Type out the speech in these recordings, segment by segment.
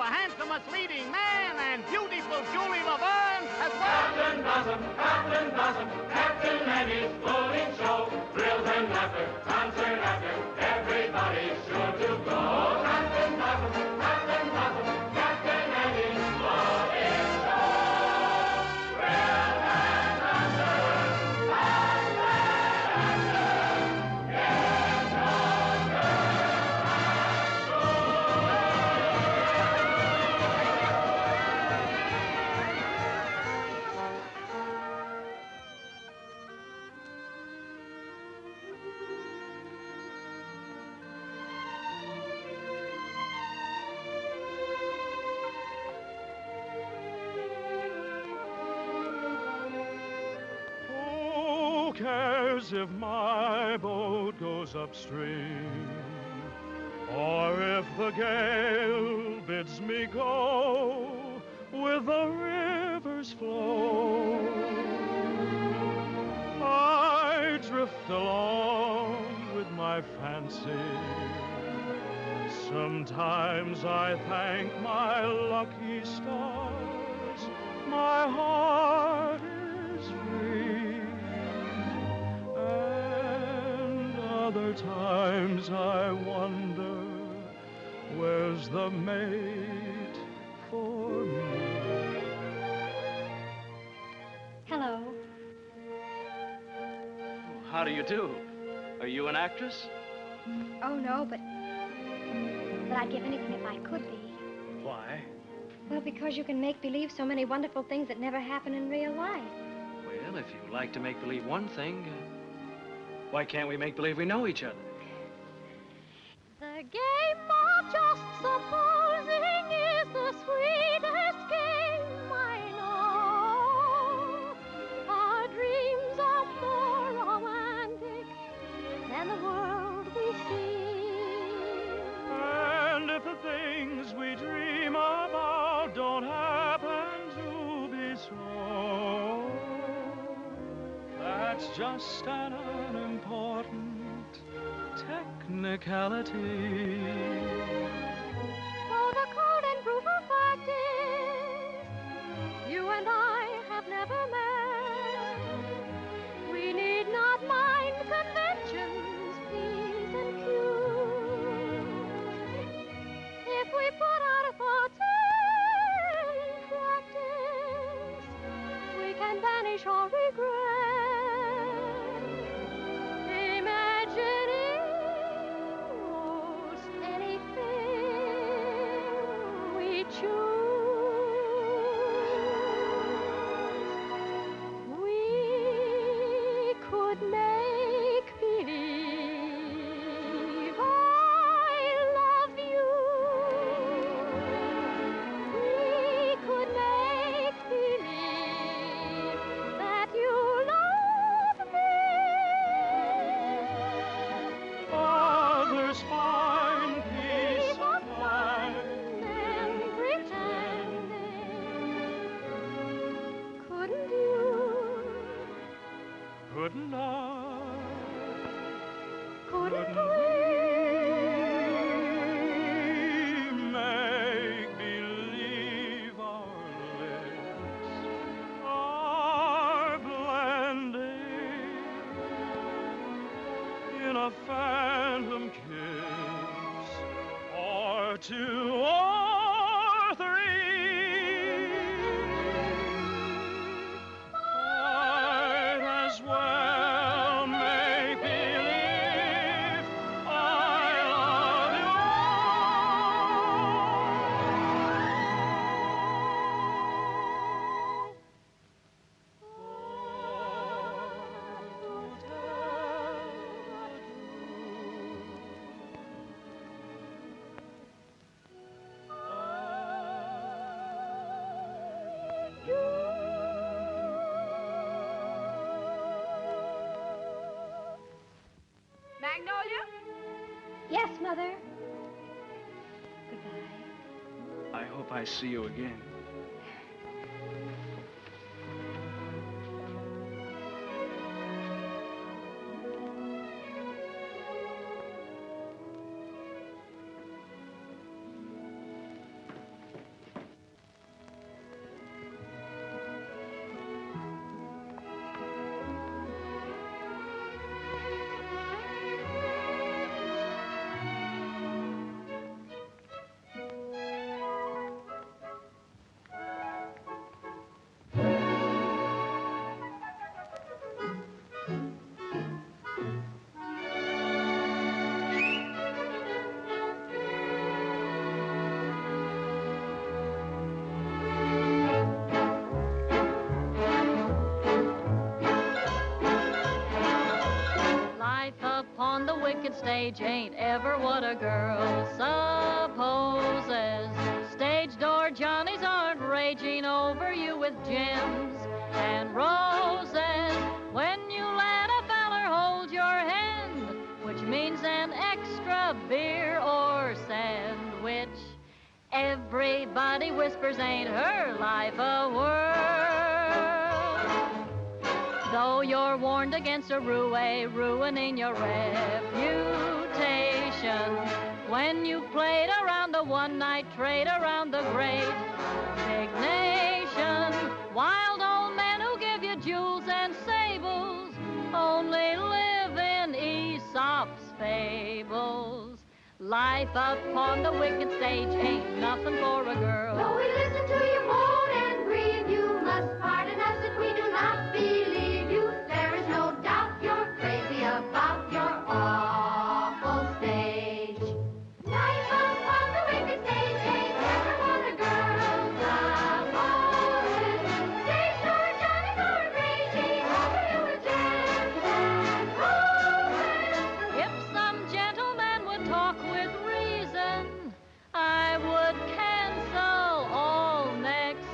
handsomest leading man, and beautiful Julie Laverne as well. Captain Blossom, Captain Annie's floating show. Thrills and laughter, concert after, everybody's sure to go. Captain Blossom, Captain Annie's floating show. Thrills and laughter, concert after, get younger Who cares if my boat goes upstream, or if the gale bids me go with the river's flow? I drift along with my fancy. Sometimes I thank my lucky stars. My heart is free. And other times I wonder, where's the mate for me? Hello. How do you do? Are you an actress? Oh, no, but I'd give anything if I could be. Why? Well, because you can make believe so many wonderful things that never happen in real life. Well, if you like to make believe one thing, why can't we make believe we know each other? The game of just supposing is the sweetest game I know. Our dreams are more romantic than the world we see. And if the things we dream about don't happen to be so, that's just an unimportant technicality. So the cold and brutal fact is, you and I have never met. We need not mind conventions, P's and Q's. If we put our thoughts in practice, we can banish all regret. Imagining most anything we choose. We could make believe I love you. We could make believe that you love me. Others find peace of mind. And pretending, couldn't you? Couldn't I? Couldn't we make believe our lips are blending in a phantom kiss, or two or three? Might as well make believe I love Magnolia? Yes, Mother. Goodbye. I hope I see you again. wicked stage ain't ever what a girl supposes. Stage door Johnnies aren't raging over you with gems and roses. When you let a feller hold your hand, which means an extra beer or sandwich, everybody whispers, ain't her life a whirl? Though you're warned against a ruining your reputation, when you played around the one-night trade around the great big nation, wild old men who give you jewels and sables only live in Aesop's fables. Life upon the wicked stage ain't nothing for a girl. Though we listen to you moan and grieve, you must pardon us if we do not believe you. There is no doubt you're crazy about your awful stage. Life upon the wicked stage ain't never what a girl supposes. Stage door Johnnies aren't raging over you with gems and roses. If some gentleman would talk with reason, I would cancel all next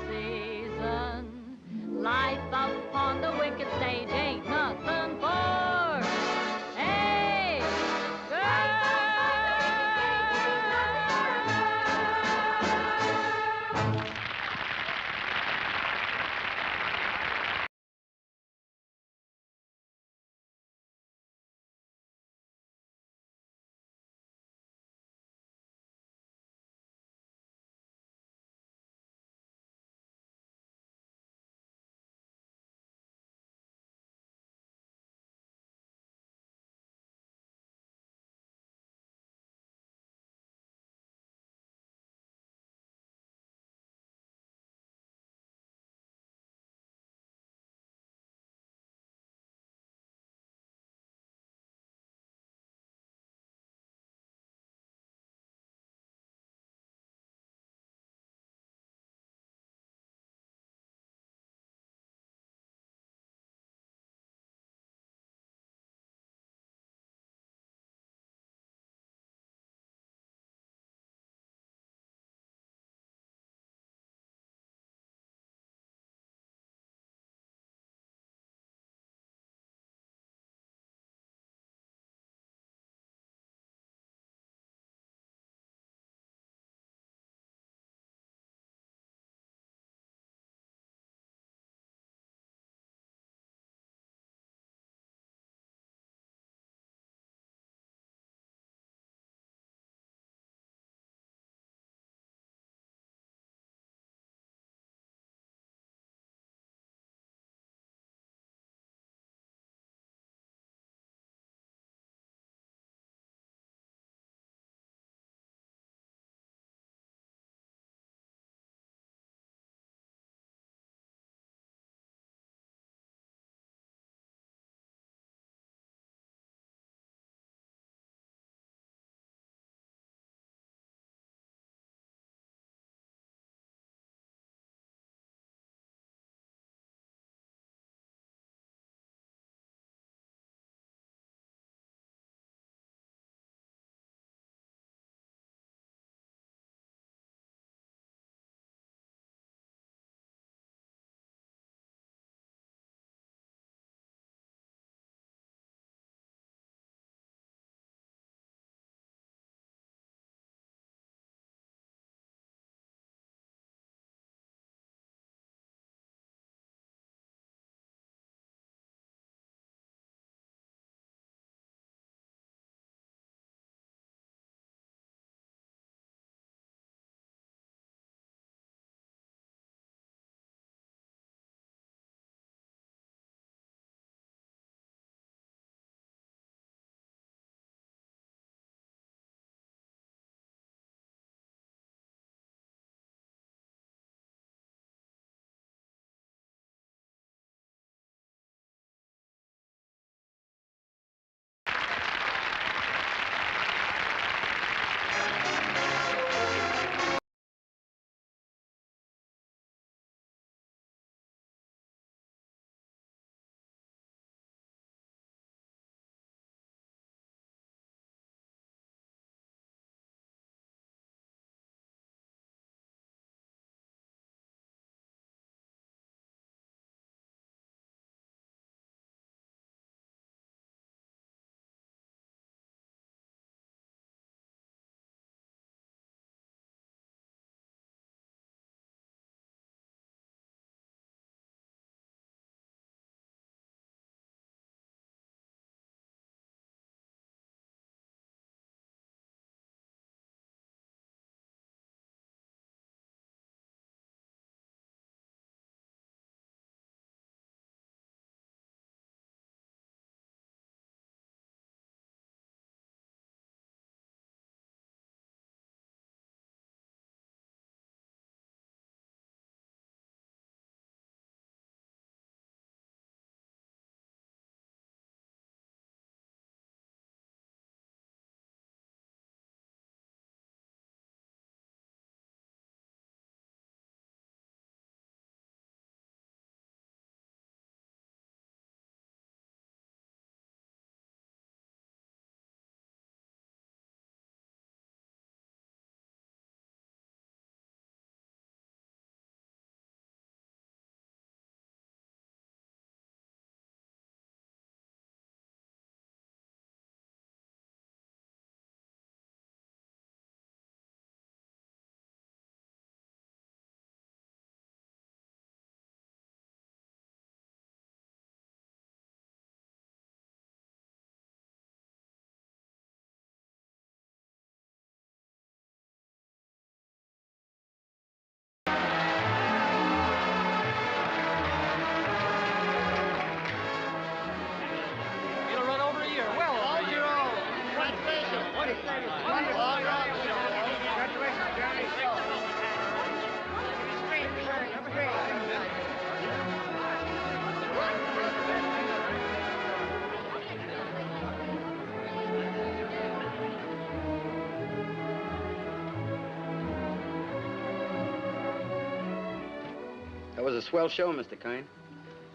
swell show, Mr. Kern.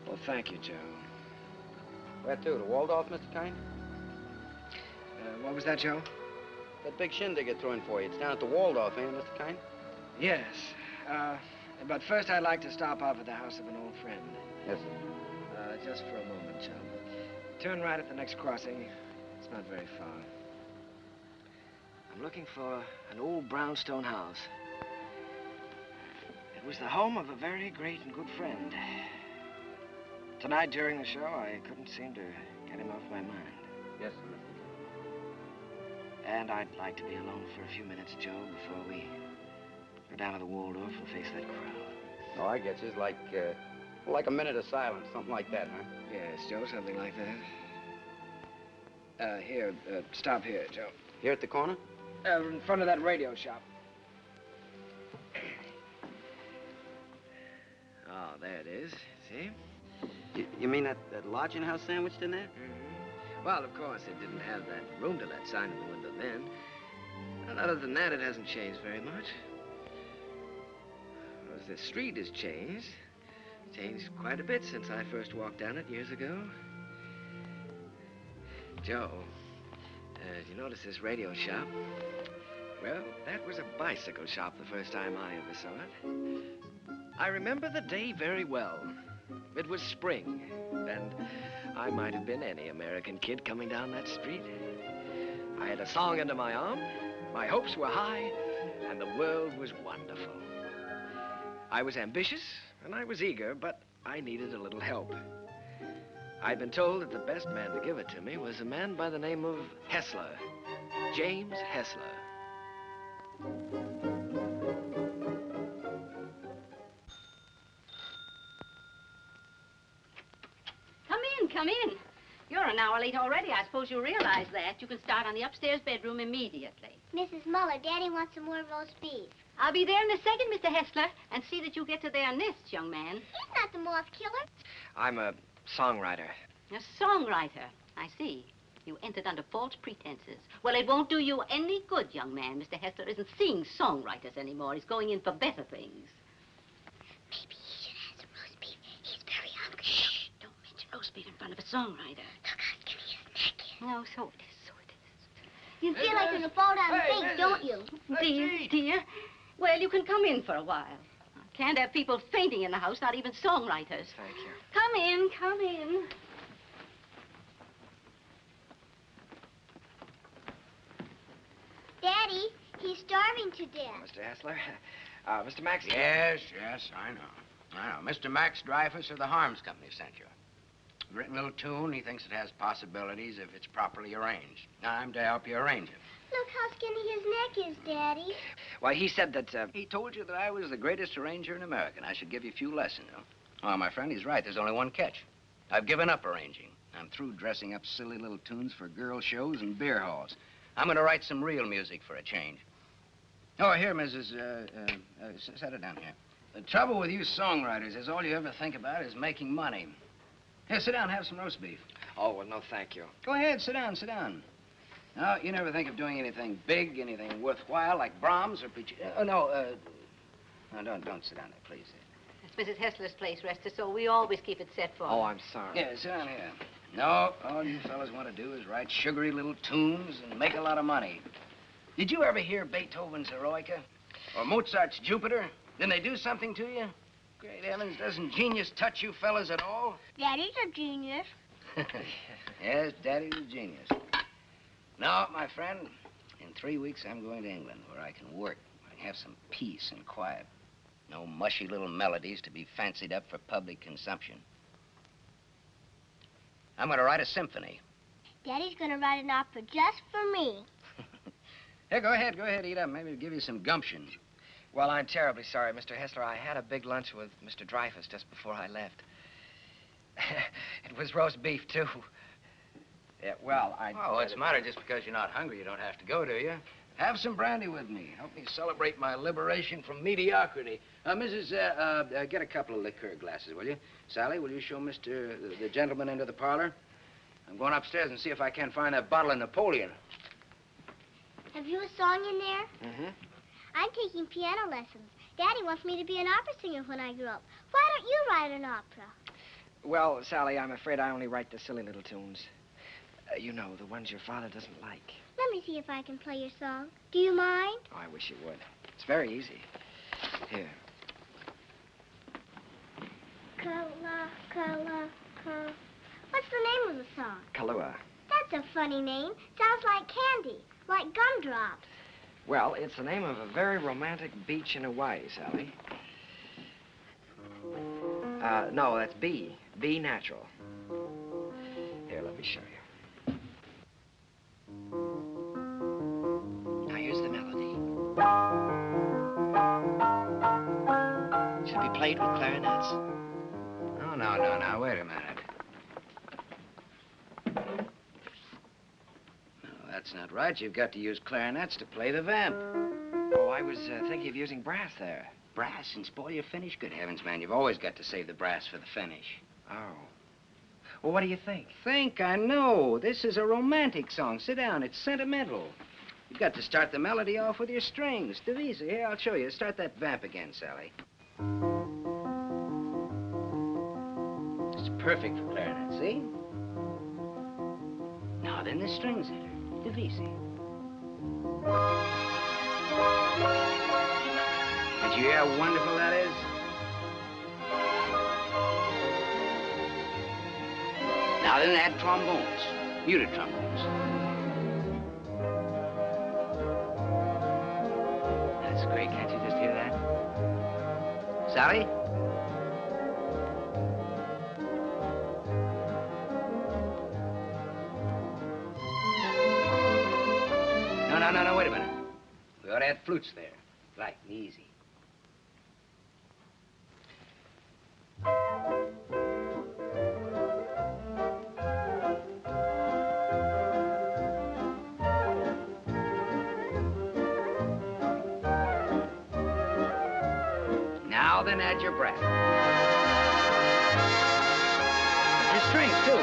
Well, thank you, Joe. Where to? The Waldorf, Mr. Kern? What was that, Joe? That big shindig you're throwing for you. It's down at the Waldorf, ain't it, Mr. Kern? Yes. But first I'd like to stop off at the house of an old friend. Yes, sir. Just for a moment, Joe. Turn right at the next crossing. It's not very far. I'm looking for an old brownstone house. It was the home of a very great and good friend. Tonight during the show, I couldn't seem to get him off my mind. Yes, sir, Mr. And I'd like to be alone for a few minutes, Joe, before we go down to the Waldorf and face that crowd. Oh, I get you. It's like a minute of silence, something like that, huh? Yes, Joe, something like that. Here, stop here, Joe. Here at the corner? In front of that radio shop. Oh, there it is. See? You mean that lodging house sandwiched in there? Mm-hmm. Well, of course, it didn't have that room to let sign in the window then. And other than that, it hasn't changed very much. As the street has changed. Changed quite a bit since I first walked down it years ago. Joe, did you notice this radio shop? Well, that was a bicycle shop the first time I ever saw it. I remember the day very well. It was spring, and I might have been any American kid coming down that street. I had a song under my arm, my hopes were high, and the world was wonderful. I was ambitious, and I was eager, but I needed a little help. I'd been told that the best man to give it to me was a man by the name of Hessler, James Hessler. Come in. You're an hour late already. I suppose you realize that. You can start on the upstairs bedroom immediately. Mrs. Muller, Daddy wants some more roast beef. I'll be there in a second, Mr. Hessler, and see that you get to their nests, young man. He's not the moth killer. I'm a songwriter. A songwriter. I see. You entered under false pretenses. Well, it won't do you any good, young man. Mr. Hessler isn't seeing songwriters anymore. He's going in for better things. Maybe he should have some roast beef. He's very hungry. Shh! Don't mention roast beef in front of a songwriter. Look how skinny his neck is. No, so it is, so it is. You feel like you're going to fall down and faint, don't you? Dear. Well, you can come in for a while. I can't have people fainting in the house, not even songwriters. Thank you. Come in, come in. Daddy, he's starving to death. Mr. Hessler, Mr. Max... Yes, I know. Mr. Max Dreyfus of the Harms Company sent you. Written a little tune. He thinks it has possibilities if it's properly arranged. I'm to help you arrange it. Look how skinny his neck is, Daddy. Why, he said that, He told you that I was the greatest arranger in America, and I should give you a few lessons, huh? Oh, my friend, he's right. There's only one catch. I've given up arranging. I'm through dressing up silly little tunes for girl shows and beer halls. I'm going to write some real music for a change. Oh, here, Mrs. Set it down here. The trouble with you songwriters is all you ever think about is making money. Here, sit down, have some roast beef. Oh, well, no, thank you. Go ahead, sit down. No, you never think of doing anything big, anything worthwhile, like Brahms or Puccini. No, don't sit down there, please. It's Mrs. Hessler's place, rest her soul. We always keep it set for her. Oh, I'm sorry. Yeah, sit down here. No, all you fellas want to do is write sugary little tunes and make a lot of money. Did you ever hear Beethoven's Eroica? Or Mozart's Jupiter? Didn't they do something to you? Great heavens, doesn't genius touch you fellas at all? Daddy's a genius. Yes, Daddy's a genius. No, my friend, in 3 weeks I'm going to England where I can work, where I can have some peace and quiet. No mushy little melodies to be fancied up for public consumption. I'm going to write a symphony. Daddy's going to write an opera just for me. Here, go ahead, eat up. Maybe it'll give you some gumption. Well, I'm terribly sorry, Mr. Hessler. I had a big lunch with Mr. Dreyfus just before I left. It was roast beef, too. Yeah, well, Oh, what's the matter? Just because you're not hungry, you don't have to go, do you? Have some brandy with me. Help me celebrate my liberation from mediocrity. Mrs., get a couple of liqueur glasses, will you? Sally, will you show the gentleman into the parlor? I'm going upstairs and see if I can find that bottle of Napoleon. Have you a song in there? Mm-hmm. I'm taking piano lessons. Daddy wants me to be an opera singer when I grow up. Why don't you write an opera? Well, Sally, I'm afraid I only write the silly little tunes. You know, the ones your father doesn't like. Let me see if I can play your song. Do you mind? Oh, I wish you would. It's very easy. Here. What's the name of the song? Kalua. That's a funny name. Sounds like candy, like gumdrops. Well, it's the name of a very romantic beach in Hawaii, Sally. No, that's B. B natural. Here, let me show you. Now, here's the melody. Should be played with clarinets. Oh, no, wait a minute. No, that's not right. You've got to use clarinets to play the vamp. Oh, I was thinking of using brass there. Brass and spoil your finish? Good heavens, man, you've always got to save the brass for the finish. Oh. Well, what do you think? Think? I know. This is a romantic song. Sit down. It's sentimental. You've got to start the melody off with your strings. Divisa, here, I'll show you. Start that vamp again, Sally. It's perfect for clarinet, see? Now, then the strings enter. Divisi. Did you hear how wonderful that is? Now then add trombones, muted trombones. That's great, can't you just hear that? Sally? No, wait a minute. We ought to add flutes there. Light and easy. Now then add your brass. Your strings, too.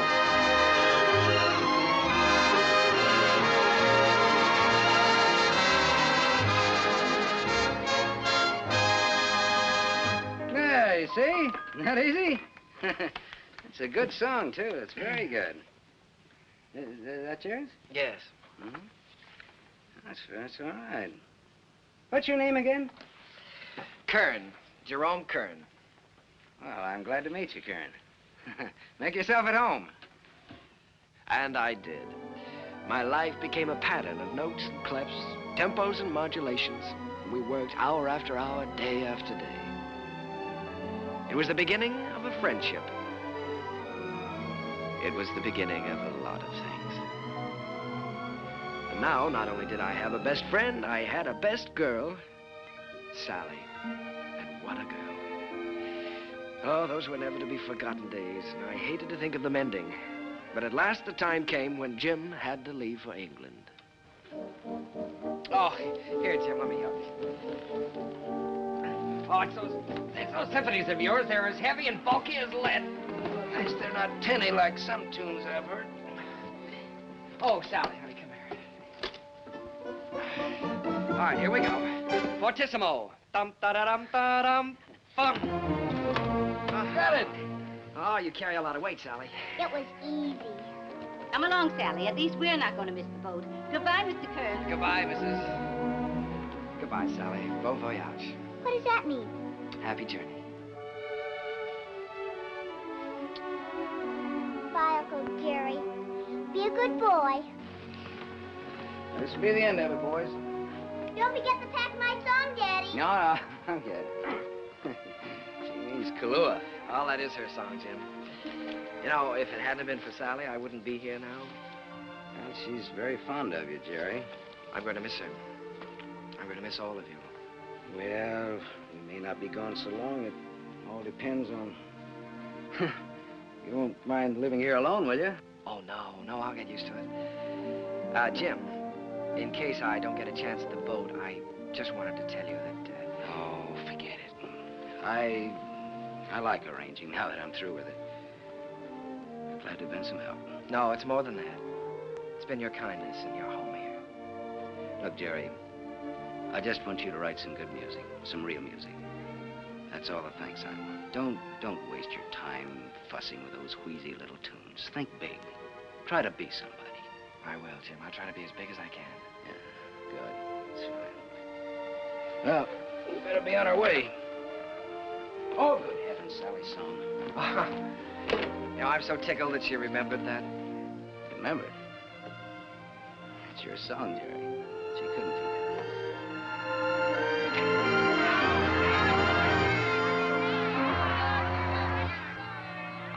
Yeah, you see? Isn't that easy? It's a good song, too. It's very good. Is that yours? Yes. Mm-hmm. That's all right. What's your name again? Kern. Jerome Kern. Well, I'm glad to meet you, Kern. Make yourself at home. And I did. My life became a pattern of notes and clefs, tempos and modulations. We worked hour after hour, day after day. It was the beginning of a friendship. It was the beginning of a lot of things. And now, not only did I have a best friend, I had a best girl, Sally. And what a girl. Oh, those were never to be forgotten days, and I hated to think of them ending. But at last the time came when Jim had to leave for England. Oh, here, Jim, let me help you. Oh, it's those symphonies of yours. They're as heavy and bulky as lead. Nice they're not tinny like some tunes I've heard. Oh, Sally, honey, come here. All right, here we go. Fortissimo. Dum-da-da-dum-da-dum. Bum. Got it. Oh, you carry a lot of weight, Sally. It was easy. Come along, Sally. At least we're not going to miss the boat. Goodbye, Mr. Kern. Goodbye, Mrs. Goodbye, Sally. Bon voyage. What does that mean? Happy journey. Bye, Uncle Jerry. Be a good boy. This will be the end of it, boys. Don't forget to pack my song, Daddy. No, I'll get it. She means Kalua. Well, that is her song, Jim. You know, if it hadn't been for Sally, I wouldn't be here now. Well, she's very fond of you, Jerry. I'm going to miss her. I'm going to miss all of you. Well, you may not be gone so long. It all depends on... You won't mind living here alone, will you? Oh, no, I'll get used to it. Jim, in case I don't get a chance at the boat, I just wanted to tell you that... Oh, forget it. I like arranging now that I'm through with it. I'm glad to have been some help. No, it's more than that. It's been your kindness and your home here. Look, Jerry, I just want you to write some good music, some real music. That's all the thanks I want. Don't waste your time fussing with those wheezy little tunes. Think big. Try to be somebody. I will, Jim. I'll try to be as big as I can. Yeah, good. That's fine. Well, we better be on our way. Oh, good heavens, Sally's song. You know, I'm so tickled that she remembered that. Remembered? It's your song, Jerry. She couldn't forget it.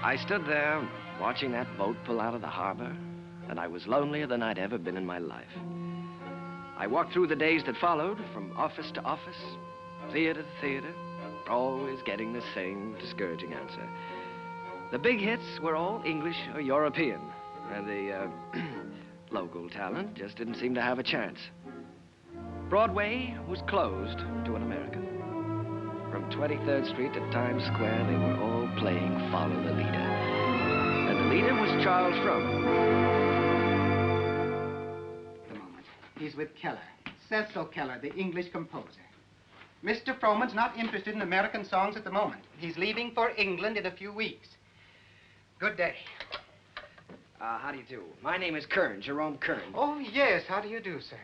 I stood there watching that boat pull out of the harbor, and I was lonelier than I'd ever been in my life. I walked through the days that followed, from office to office, theater to theater, always getting the same discouraging answer. The big hits were all English or European, and the local talent just didn't seem to have a chance. Broadway was closed to an American. From 23rd Street to Times Square, they were all playing Follow the Leader. And the leader was Charles Frohman. The moment. He's with Keller. Cecil Keller, the English composer. Mr. Frohman's not interested in American songs at the moment. He's leaving for England in a few weeks. Good day. How do you do? My name is Kern, Jerome Kern. Oh, yes. How do you do, sir?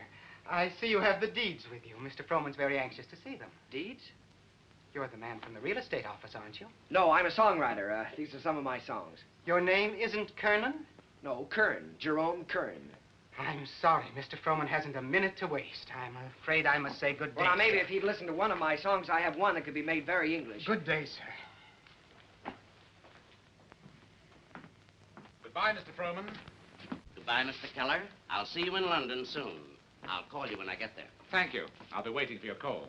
I see you have the deeds with you. Mr. Frohman's very anxious to see them. Deeds? You're the man from the real estate office, aren't you? No, I'm a songwriter. These are some of my songs. Your name isn't Kernan? No, Kern, Jerome Kern. I'm sorry. Mr. Frohman hasn't a minute to waste. I'm afraid I must say good day. Well, now, maybe sir. if he'd listened to one of my songs, I have one that could be made very English. Good day, sir. Goodbye, Mr. Frohman. Goodbye, Mr. Keller. I'll see you in London soon. I'll call you when I get there. Thank you. I'll be waiting for your call.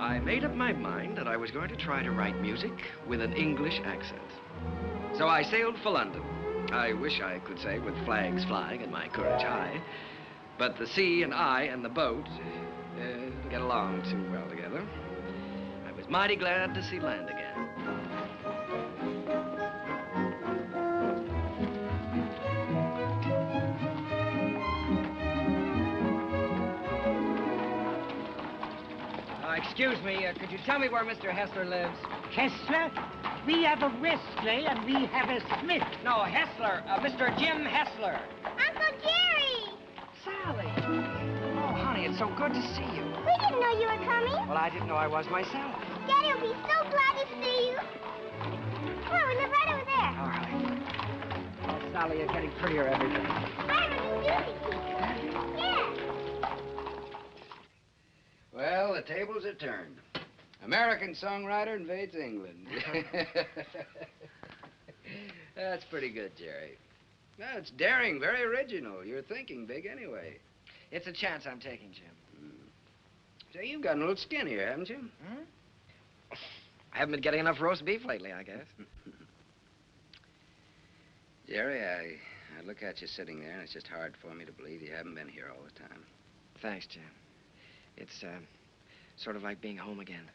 I made up my mind that I was going to try to write music with an English accent. So I sailed for London. I wish I could say with flags flying and my courage high. But the sea and I and the boat didn't get along too well together. I was mighty glad to see land again. Excuse me, could you tell me where Mr. Hessler lives? Hessler? We have a Wesley and we have a Smith. No, Hessler. Mr. Jim Hessler. Uncle Jerry! Sally. Oh, honey, it's so good to see you. We didn't know you were coming. Well, I didn't know I was myself. Daddy will be so glad to see you. Come on, we live right over there. All right. Oh, Sally, you're getting prettier every day. I'm a music teacher. Yes. Well, the tables are turned. American songwriter invades England. That's pretty good, Jerry. Well, it's daring, very original. You're thinking big anyway. It's a chance I'm taking, Jim. Say, you've gotten a little skinnier, haven't you? I haven't been getting enough roast beef lately, I guess. Jerry, I look at you sitting there, and it's just hard for me to believe you haven't been here all the time. Thanks, Jim. It's sort of like being home again.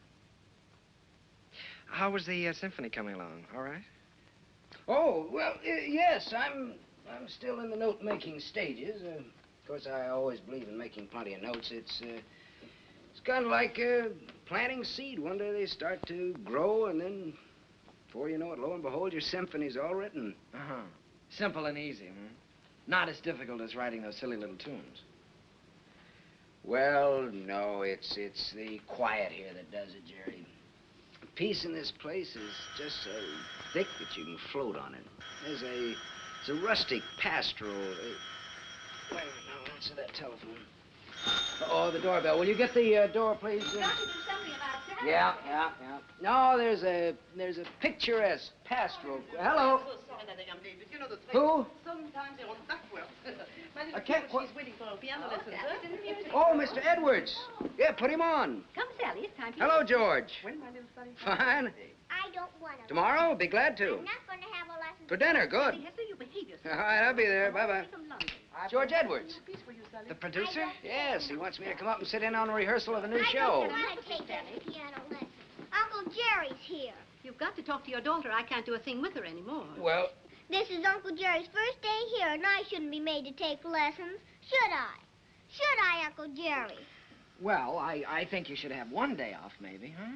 How was the symphony coming along? All right? Oh, well, yes, I'm still in the note-making stages. Of course, I always believe in making plenty of notes. It's kind of like planting seed. One day they start to grow, and then, before you know it, lo and behold, your symphony's all written. Uh-huh. Simple and easy, hmm? Not as difficult as writing those silly little tunes. Well, no, it's the quiet here that does it, Jerry. Peace in this place is just so thick that you can float on it. It's a rustic pastoral... Wait a minute, now, answer that telephone. Oh, the doorbell. Will you get the door, please? Don't you do something about that? Yeah. No, there's a picturesque pastoral... Hello? So sorry, young lady, but you know the thing. Who? Sometimes they're on duckwork. My little I can't girl, she's waiting for a piano lesson, sir. Oh, Mr. Edwards. Yeah, put him on. Come, Sally, it's time for Hello, George. When, my little sonny? Fine. I don't want to. Tomorrow? Be glad to. I'm not going to have a lesson. For dinner, good. Hester, you behave yourself. All right, I'll be there. Bye-bye. George Edwards. The producer? Yes, he wants me to come up and sit in on a rehearsal of a new I show. don't want to take that piano lesson. Uncle Jerry's here. You've got to talk to your daughter. I can't do a thing with her anymore. Well... This is Uncle Jerry's first day here, and I shouldn't be made to take lessons. Should I? Should I, Uncle Jerry? Well, I think you should have one day off, maybe, huh?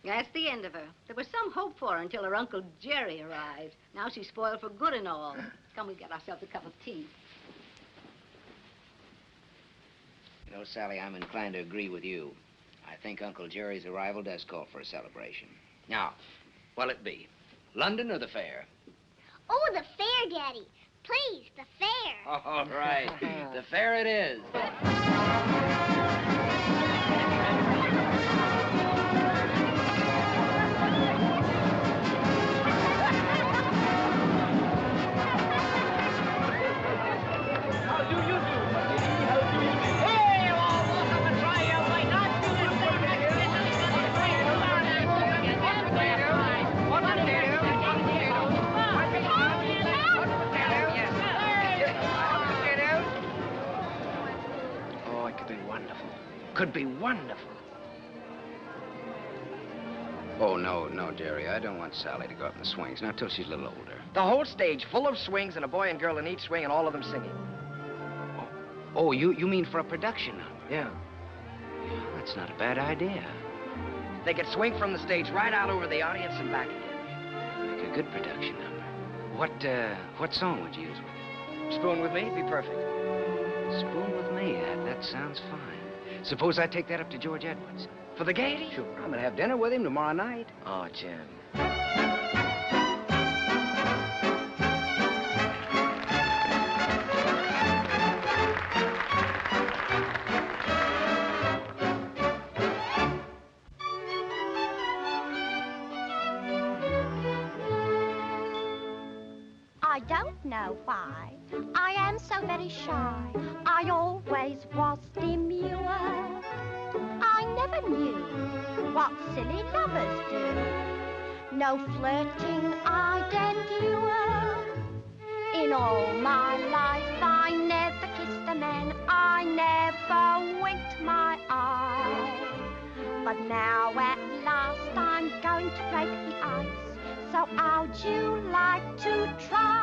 That's the end of her. There was some hope for her until her Uncle Jerry arrived. Now she's spoiled for good and all. Come, we get ourselves a cup of tea. You know, Sally, I'm inclined to agree with you. I think Uncle Jerry's arrival does call for a celebration. Now, what'll it be? London or the fair? Oh, the fair, Daddy. Please, the fair. All right. The fair it is. Could be wonderful. Oh, no, Jerry. I don't want Sally to go up in the swings. Not till she's a little older. The whole stage full of swings and a boy and girl in each swing and all of them singing. Oh, you mean for a production number? Yeah. Yeah, that's not a bad idea. They could swing from the stage right out over the audience and back again. Make a good production number. What song would you use with it? Spoon with Me? Be perfect. Spoon with Me? That sounds fine. Suppose I take that up to George Edwards. For the Gaiety? Sure. I'm gonna have dinner with him tomorrow night. Oh, Jim. I don't know why I am so very shy. I always was demure. I never knew what silly lovers do. No flirting I'd endure. In all my life I never kissed a man. I never winked my eye. But now at last I'm going to break the ice. So how'd you like to try?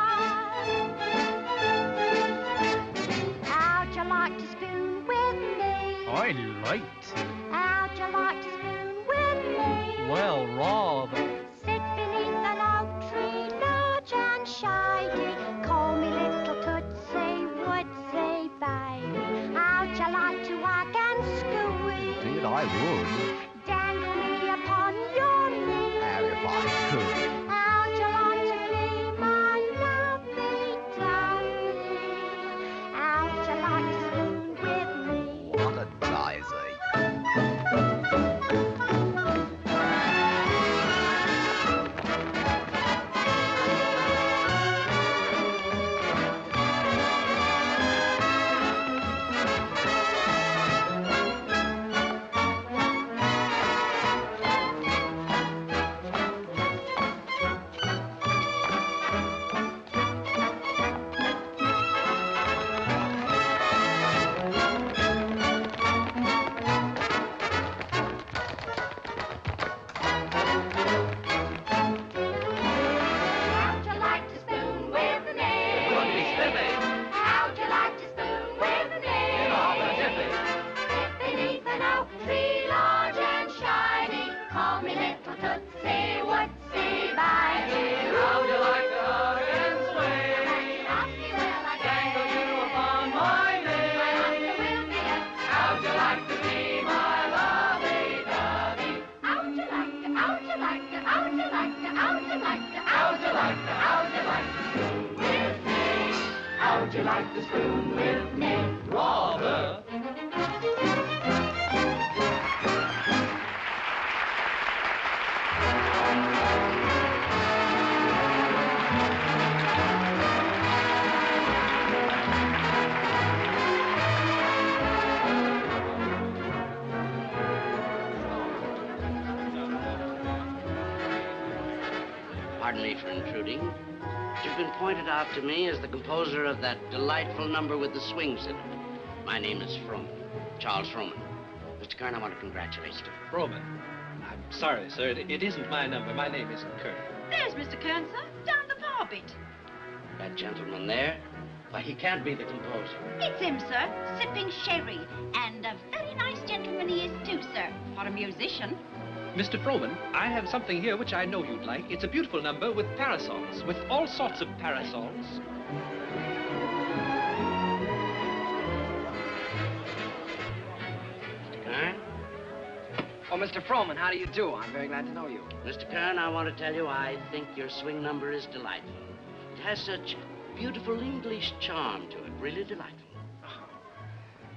How'd you like to spoon with me? I'd like to. How'd you like to spoon with me? Well, rather. Sit beneath an oak tree, large and shady. Call me little Tootsie Woodsy baby. How'd you like to whack and squeeze? Indeed, I would. Dangle me upon your knee. How if I could. How'd you like to be my lovey dovey? How'd you like to spoon with me? What a daisy. How'd you like to spoon with me? Rather. Pardon me for intruding. You've been pointed out to me as the composer of that delightful number with the swings in it. My name is Froman, Charles Froman. Mr. Kern, I want to congratulate you. Froman? I'm sorry, sir. It isn't my number. My name isn't Kern. There's Mr. Kern, sir, down the bar bit. That gentleman there, Why, he can't be the composer. It's him, sir, sipping sherry. And a very nice gentleman he is, too, sir, for a musician. Mr. Frohman, I have something here which I know you'd like. It's a beautiful number with parasols, with all sorts of parasols. Mr. Kern? Oh, Mr. Frohman, how do you do? I'm very glad to know you. Mr. Kern, I want to tell you I think your swing number is delightful. It has such beautiful English charm to it, really delightful.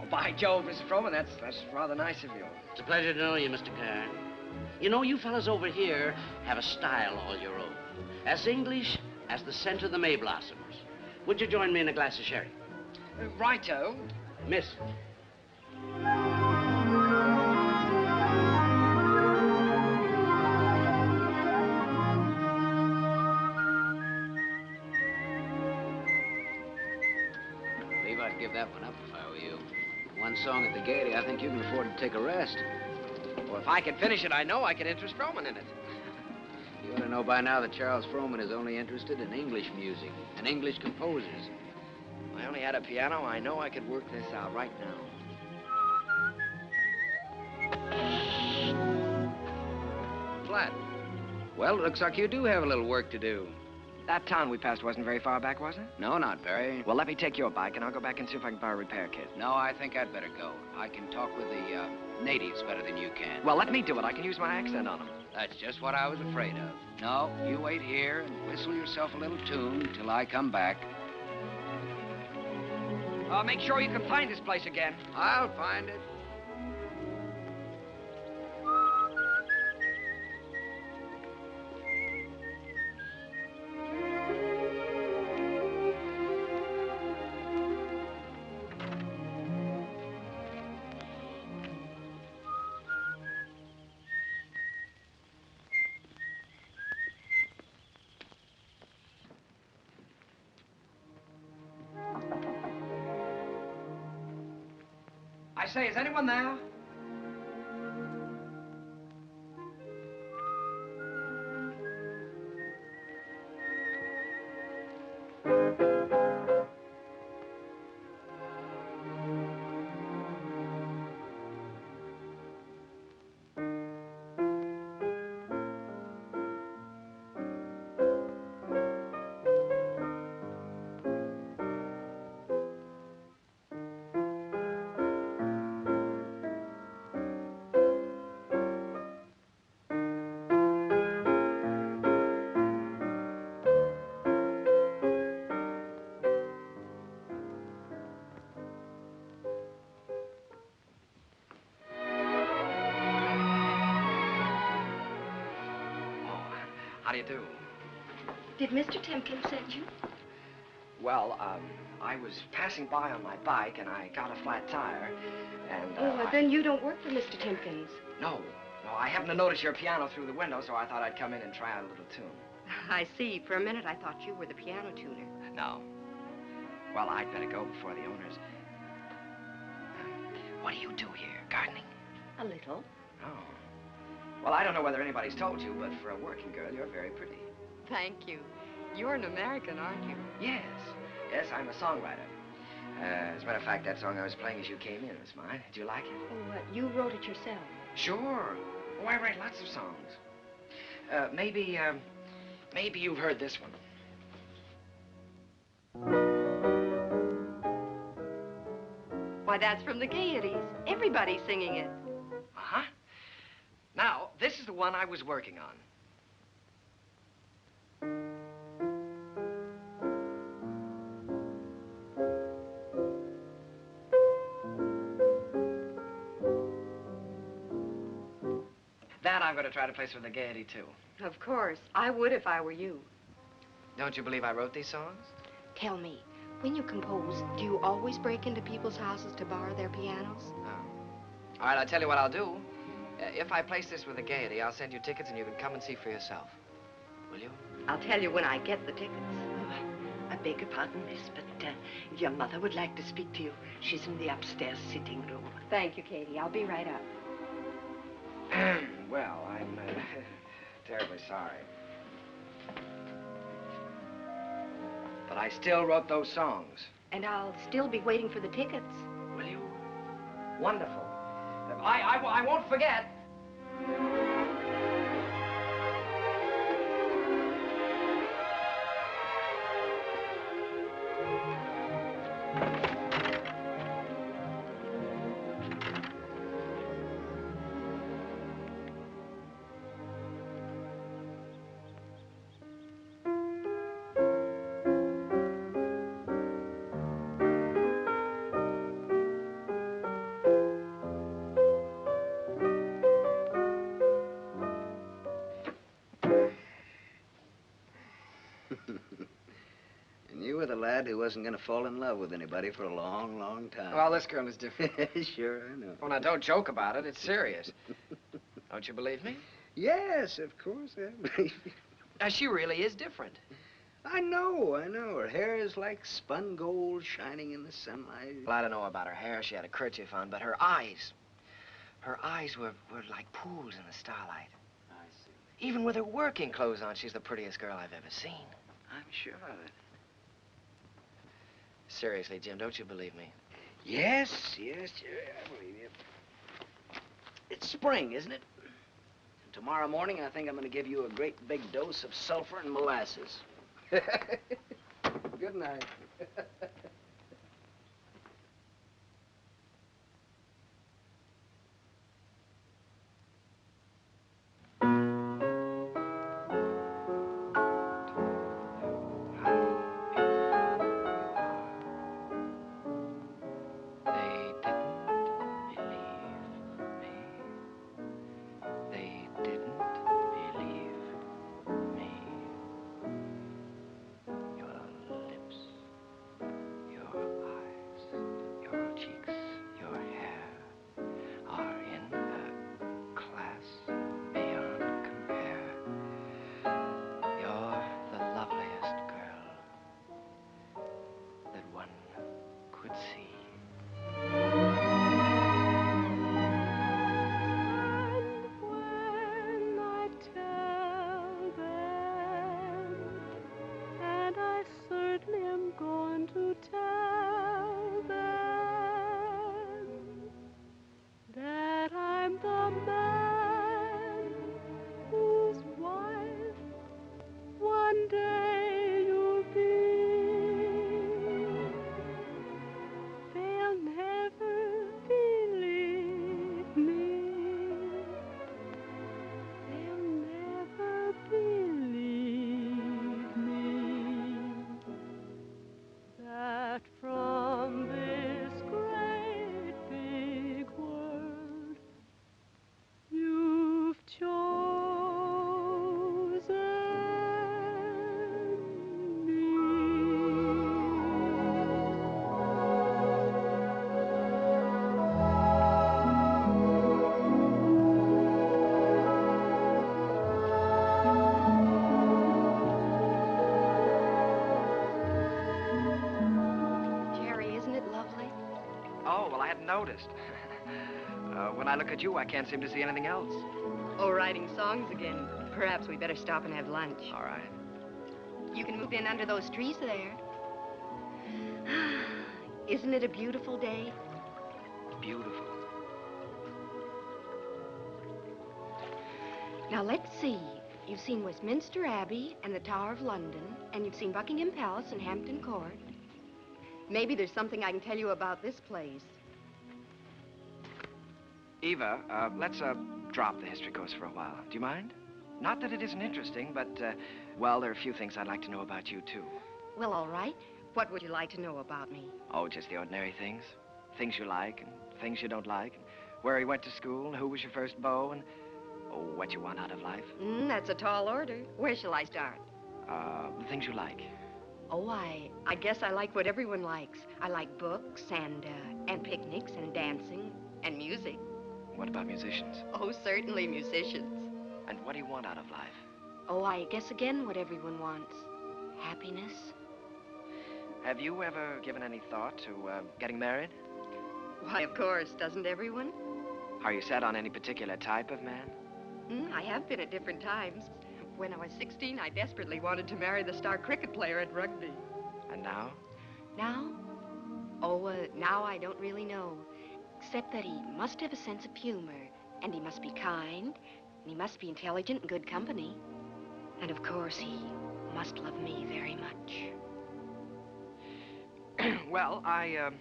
Oh, by Jove, Mr. Frohman, that's rather nice of you. It's a pleasure to know you, Mr. Kern. You know, you fellas over here have a style all your own. As English as the scent of the May blossoms. Would you join me in a glass of sherry? Righto. Miss. I believe I'd give that one up if I were you. One song at the Gaiety, I think you can afford to take a rest. Well, if I could finish it, I know I could interest Frohman in it. You ought to know by now that Charles Frohman is only interested in English music and English composers. If I only had a piano, I know I could work this out right now. Flat. Well, it looks like you do have a little work to do. That town we passed wasn't very far back, was it? No, not very. Well, let me take your bike, and I'll go back and see if I can borrow a repair kit. No, I think I'd better go. I can talk with the natives better than you can. Well, let me do it. I can use my accent on them. That's just what I was afraid of. No, you wait here and whistle yourself a little tune till I come back. Make sure you can find this place again. I'll find it. I say, is anyone there? How do you do? Did Mr. Temkin send you? Well, I was passing by on my bike, and I got a flat tire, and, well, then you don't work for Mr. Temkins. No, I happened to notice your piano through the window, so I thought I'd come in and try out a little tune. I see. For a minute, I thought you were the piano tuner. No. Well, I'd better go before the owners... What do you do here? Gardening? A little. Oh. Well, I don't know whether anybody's told you, but for a working girl, you're very pretty. Thank you. You're an American, aren't you? Yes. Yes, I'm a songwriter. As a matter of fact, that song I was playing as you came in was mine. Did you like it? Oh, what? You wrote it yourself? Sure. Oh, I write lots of songs. Maybe you've heard this one. Why, that's from the Gaieties. Everybody's singing it. Uh-huh. Now, this is the one I was working on. That I'm going to try to place for the Gaiety, too. Of course. I would if I were you. Don't you believe I wrote these songs? Tell me, when you compose, do you always break into people's houses to borrow their pianos? No. All right, I'll tell you what I'll do. If I place this with the Gaiety, I'll send you tickets and you can come and see for yourself. Will you? I'll tell you when I get the tickets. I beg your pardon, miss, but your mother would like to speak to you. She's in the upstairs sitting room. Thank you, Katie. I'll be right up. Well, I'm terribly sorry. But I still wrote those songs. And I'll still be waiting for the tickets. Will you? Wonderful. I won't forget. And you were the lad who wasn't going to fall in love with anybody for a long, long time. Well, this girl is different. Sure, I know. Well, now, don't joke about it. It's serious. Don't you believe me? Yes, of course I believe you. She really is different. I know. Her hair is like spun gold shining in the sunlight. Well, I don't know about her hair. She had a kerchief on, but her eyes were like pools in the starlight. I see. Even with her working clothes on, she's the prettiest girl I've ever seen. I'm sure of it. Seriously, Jim, don't you believe me? Yes, Jerry, I believe you. It's spring, isn't it? And tomorrow morning, I think I'm going to give you a great big dose of sulfur and molasses. Good night. Noticed. When I look at you, I can't seem to see anything else. Oh, writing songs again. Perhaps we better stop and have lunch. All right. You can move in under those trees there. Isn't it a beautiful day? Beautiful. Now, let's see. You've seen Westminster Abbey and the Tower of London, and you've seen Buckingham Palace and Hampton Court. Maybe there's something I can tell you about this place. Eva, let's drop the history course for a while. Do you mind? Not that it isn't interesting, but, well, there are a few things I'd like to know about you, too. Well, all right. What would you like to know about me? Oh, just the ordinary things. Things you like and things you don't like. And where you went to school, and who was your first beau, and what you want out of life. That's a tall order. Where shall I start? The things you like. Oh, I guess I like what everyone likes. I like books and picnics and dancing and music. What about musicians? Oh, certainly musicians. And what do you want out of life? Oh, I guess again what everyone wants. Happiness. Have you ever given any thought to getting married? Why, of course. Doesn't everyone? Are you set on any particular type of man? I have been at different times. When I was 16, I desperately wanted to marry the star cricket player at rugby. And now? Now? Oh, now I don't really know. Except that he must have a sense of humor, and he must be kind, and he must be intelligent and good company. And of course, he must love me very much. Well, I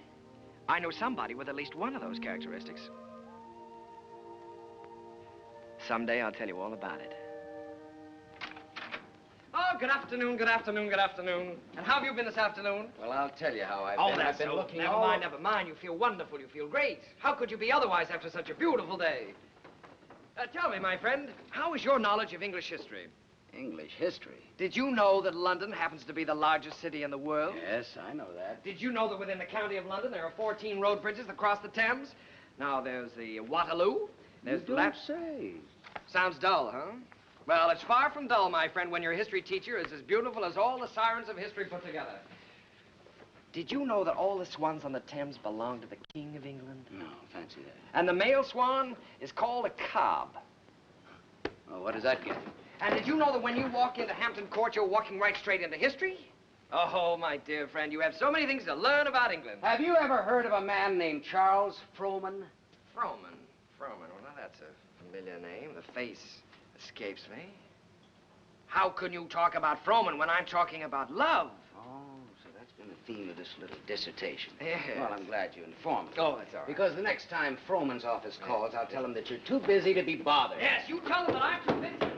know somebody with at least one of those characteristics. Someday I'll tell you all about it. Oh, good afternoon, good afternoon, good afternoon. And how have you been this afternoon? Well, I'll tell you how I've Oh, been. that's I've been so... looking Never all... mind, never mind. You feel wonderful. You feel great. How could you be otherwise after such a beautiful day? Tell me, my friend, how is your knowledge of English history? English history? Did you know that London happens to be the largest city in the world? Yes, I know that. Did you know that within the county of London there are 14 road bridges that cross the Thames? Now, there's the Waterloo. There's You don't say. Sounds dull, huh? Well, it's far from dull, my friend, when your history teacher is as beautiful as all the sirens of history put together. Did you know that all the swans on the Thames belong to the King of England? No, fancy that. And the male swan is called a cob. Oh, what does that get? And did you know that when you walk into Hampton Court, you're walking right straight into history? Oh, my dear friend, you have so many things to learn about England. Have you ever heard of a man named Charles Frohman? Frohman? Frohman, well, now that's a familiar name. The face escapes me. How can you talk about Frohman when I'm talking about love? Oh, so that's been the theme of this little dissertation. Yes. Well, I'm glad you informed me. Oh, that's all right. Because the next time Frohman's office calls, I'll tell him that you're too busy to be bothered. Yes, you tell him that I'm too busy.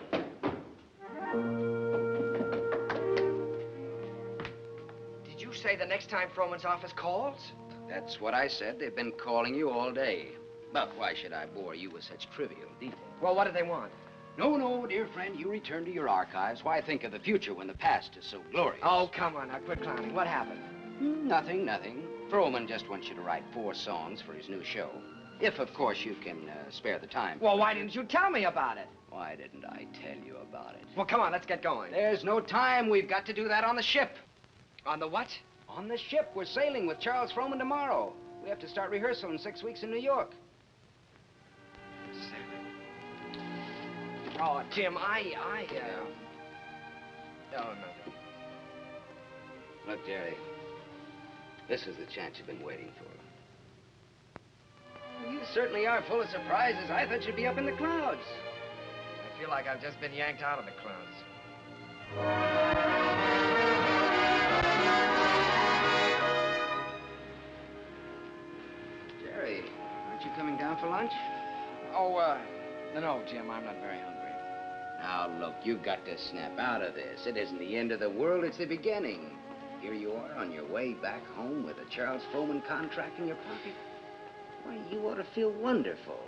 Did you say the next time Frohman's office calls? That's what I said. They've been calling you all day. But why should I bore you with such trivial details? Well, what do they want? No, no, dear friend, you return to your archives. Why think of the future when the past is so glorious? Oh, come on, now quit clowning. What happened? Nothing, nothing. Frohman just wants you to write 4 songs for his new show. If, of course, you can spare the time. Well, why didn't you tell me about it? Why didn't I tell you about it? Well, come on, let's get going. There's no time. We've got to do that on the ship. On the what? On the ship. We're sailing with Charles Frohman tomorrow. We have to start rehearsal in 6 weeks in New York. Oh, Jim, Oh, no. Look, Jerry, this is the chance you've been waiting for. Well, you certainly are full of surprises. I thought you'd be up in the clouds. I feel like I've just been yanked out of the clouds. Jerry, aren't you coming down for lunch? Oh, no, Jim, I'm not very hungry. Now, look, you've got to snap out of this. It isn't the end of the world, it's the beginning. Here you are on your way back home with a Charles Frohman contract in your pocket. Why, you ought to feel wonderful.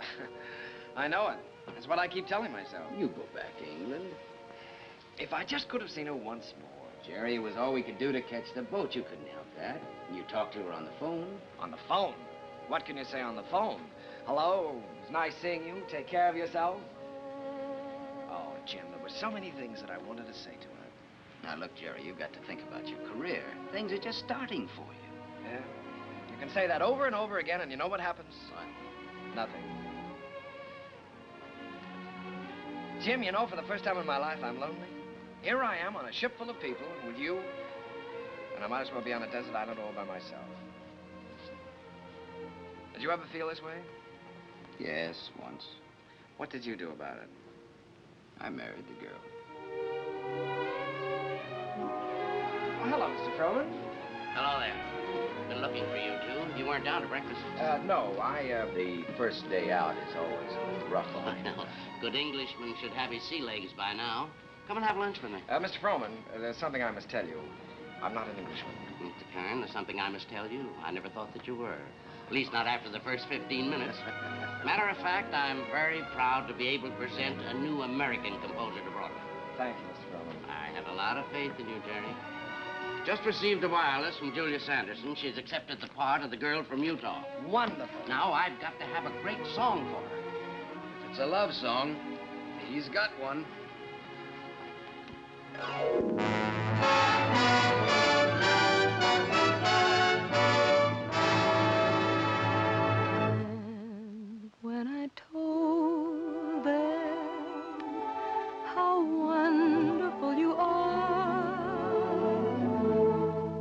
I know it. That's what I keep telling myself. You go back to England. If I just could have seen her once more. Jerry, it was all we could do to catch the boat. You couldn't help that. You talked to her on the phone. On the phone? What can you say on the phone? Hello, it's nice seeing you. Take care of yourself. Oh, Jim, there were so many things that I wanted to say to her. Now, look, Jerry, you've got to think about your career. Things are just starting for you. Yeah? You can say that over and over again, and you know what happens? What? Nothing. Jim, you know, for the first time in my life, I'm lonely. Here I am on a ship full of people, and with you, and I might as well be on a desert island all by myself. Did you ever feel this way? Yes, once. What did you do about it? I married the girl. Oh, hello, Mr. Frohman. Hello there. Been looking for you two. You weren't down to breakfast? No, The first day out is always a little rough on I know. Good Englishman should have his sea legs by now. Come and have lunch with me. Mr. Frohman, there's something I must tell you. I'm not an Englishman. Mr. Kern, there's something I must tell you. I never thought that you were. At least not after the first 15 minutes. Matter of fact, I'm very proud to be able to present a new American composer to Broadway. Thank you, Mr. Frohman. I have a lot of faith in you, Jerry. Just received a wireless from Julia Sanderson. She's accepted the part of the girl from Utah. Wonderful. Now I've got to have a great song for her. If it's a love song, he's got one. When I told them how wonderful you are,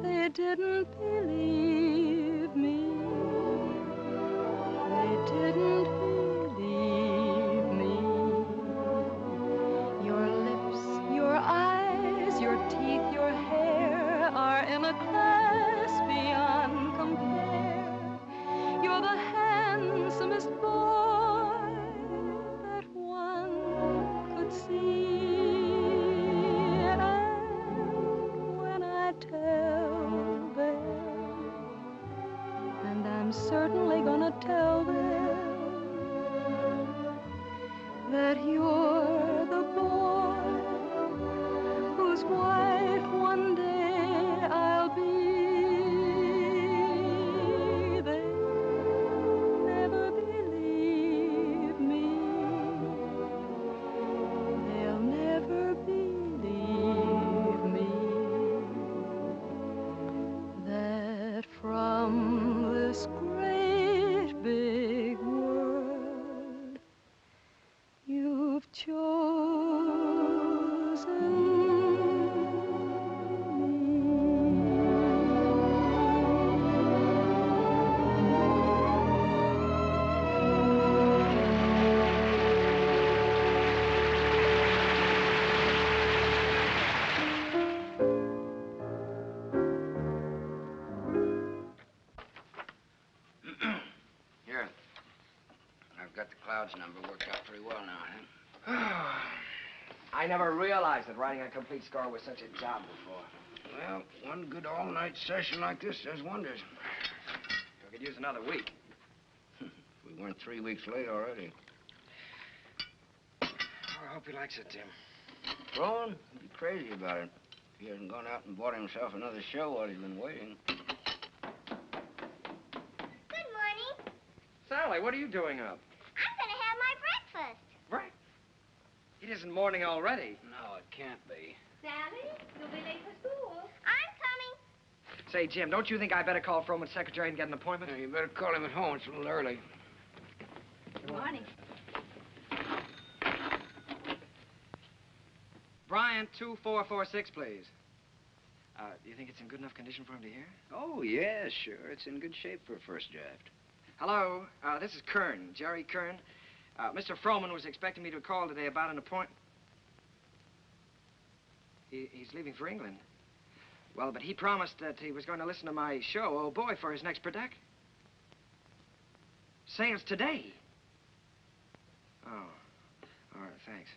they didn't believe me. that you're the boy whose wife one day I'll be. They'll never believe me. They'll never believe me that from this great big world you've chosen Here. I've got the Clouds number worked out pretty well now, huh? I never realized that writing a complete score was such a job before. Well, one good all-night session like this does wonders. We could use another week. We weren't 3 weeks late already. Oh, I hope he likes it, Tim. Rowan, he'd be crazy about it. He hasn't gone out and bought himself another show while he's been waiting. Good morning. Sally, what are you doing up? I'm gonna have my breakfast. Right. It isn't morning already. No, it can't be. Sally, you'll be late for school. I'm coming. Say, Jim, don't you think I better call Froman's secretary and get an appointment? Yeah, you better call him at home. It's a little early. Good morning. Bryant, 2446, please. Do you think it's in good enough condition for him to hear? Oh, yeah, sure. It's in good shape for a first draft. Hello, this is Kern, Jerry Kern. Mr. Froman was expecting me to call today about an appointment. He's leaving for England. Well, but he promised that he was going to listen to my show, Oh Boy, for his next production. Sales today. Oh, all right, thanks.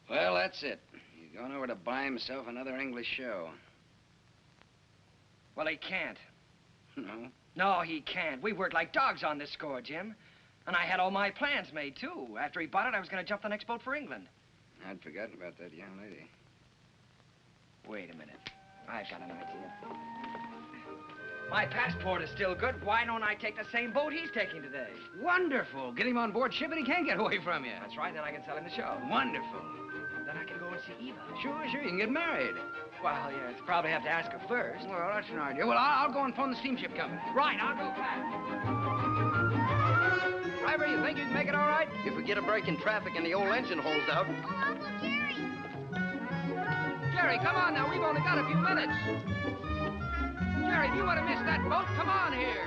Well, that's it. He's going over to buy himself another English show. Well, he can't. No? No, he can't. We worked like dogs on this score, Jim. And I had all my plans made, too. After he bought it, I was going to jump the next boat for England. I'd forgotten about that young lady. Wait a minute. I've got an idea. My passport is still good. Why don't I take the same boat he's taking today? Wonderful. Get him on board ship and he can't get away from you. That's right. Then I can sell him the show. Wonderful. Then I can go and see Eva. Sure, you can get married. Well, yes, probably have to ask her first. Well, that's an idea. Well, I'll go and phone the steamship company. Right, I'll go back. Driver, you think you can make it all right? If we get a break in traffic and the old engine holds out. Oh, Uncle Jerry. Jerry, come on now. We've only got a few minutes. Jerry, if you want to miss that boat, come on here.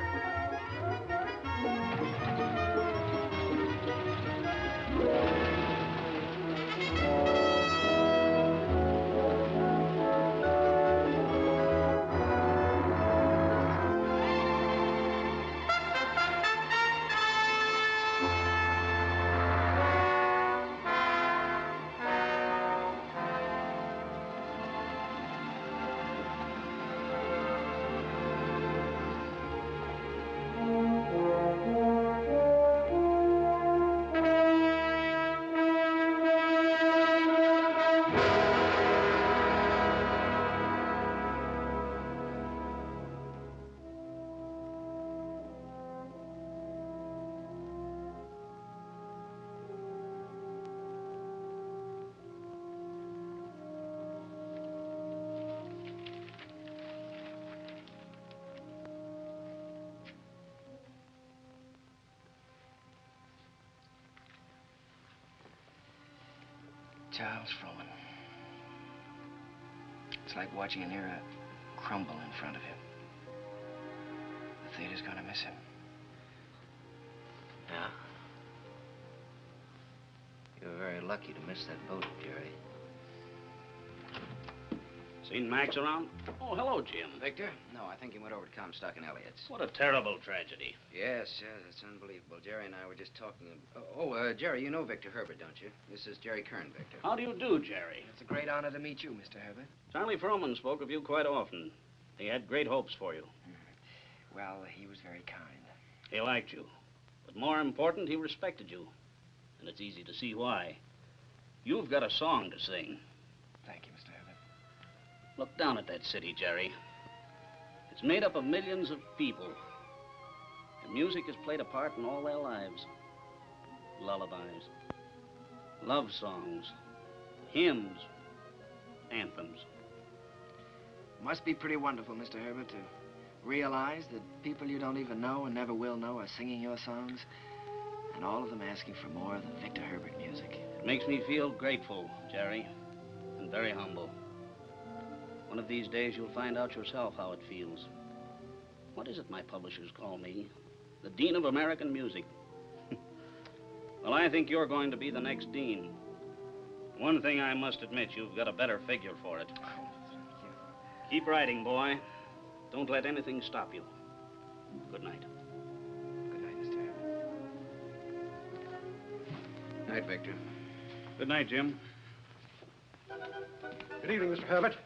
Charles Froman. It's like watching an era crumble in front of him. The theater's gonna miss him. Yeah? You were very lucky to miss that boat, Jerry. Seen Max around? Oh, hello, Jim. Victor? No, I think he went over to Comstock and Elliott's. What a terrible tragedy. Yes, it's unbelievable. Jerry and I were just talking. Jerry, you know Victor Herbert, don't you? This is Jerry Kern, Victor. How do you do, Jerry? It's a great honor to meet you, Mr. Herbert. Charlie Froman spoke of you quite often. He had great hopes for you. Well, he was very kind. He liked you. But more important, he respected you. And it's easy to see why. You've got a song to sing. Thank you, Mr. Herbert. Look down at that city, Jerry. It's made up of millions of people. And music has played a part in all their lives. Lullabies, love songs, hymns, anthems. Must be pretty wonderful, Mr. Herbert, to realize that people you don't even know and never will know are singing your songs, and all of them asking for more of the Victor Herbert music. It makes me feel grateful, Jerry, and very humble. One of these days, you'll find out yourself how it feels. What is it my publishers call me? The Dean of American Music. Well, I think you're going to be the next dean. One thing I must admit, you've got a better figure for it. Oh, thank you. Keep writing, boy. Don't let anything stop you. Good night. Good night, Mr. Herbert. Night, Victor. Good night, Jim. Good evening, Mr. Herbert.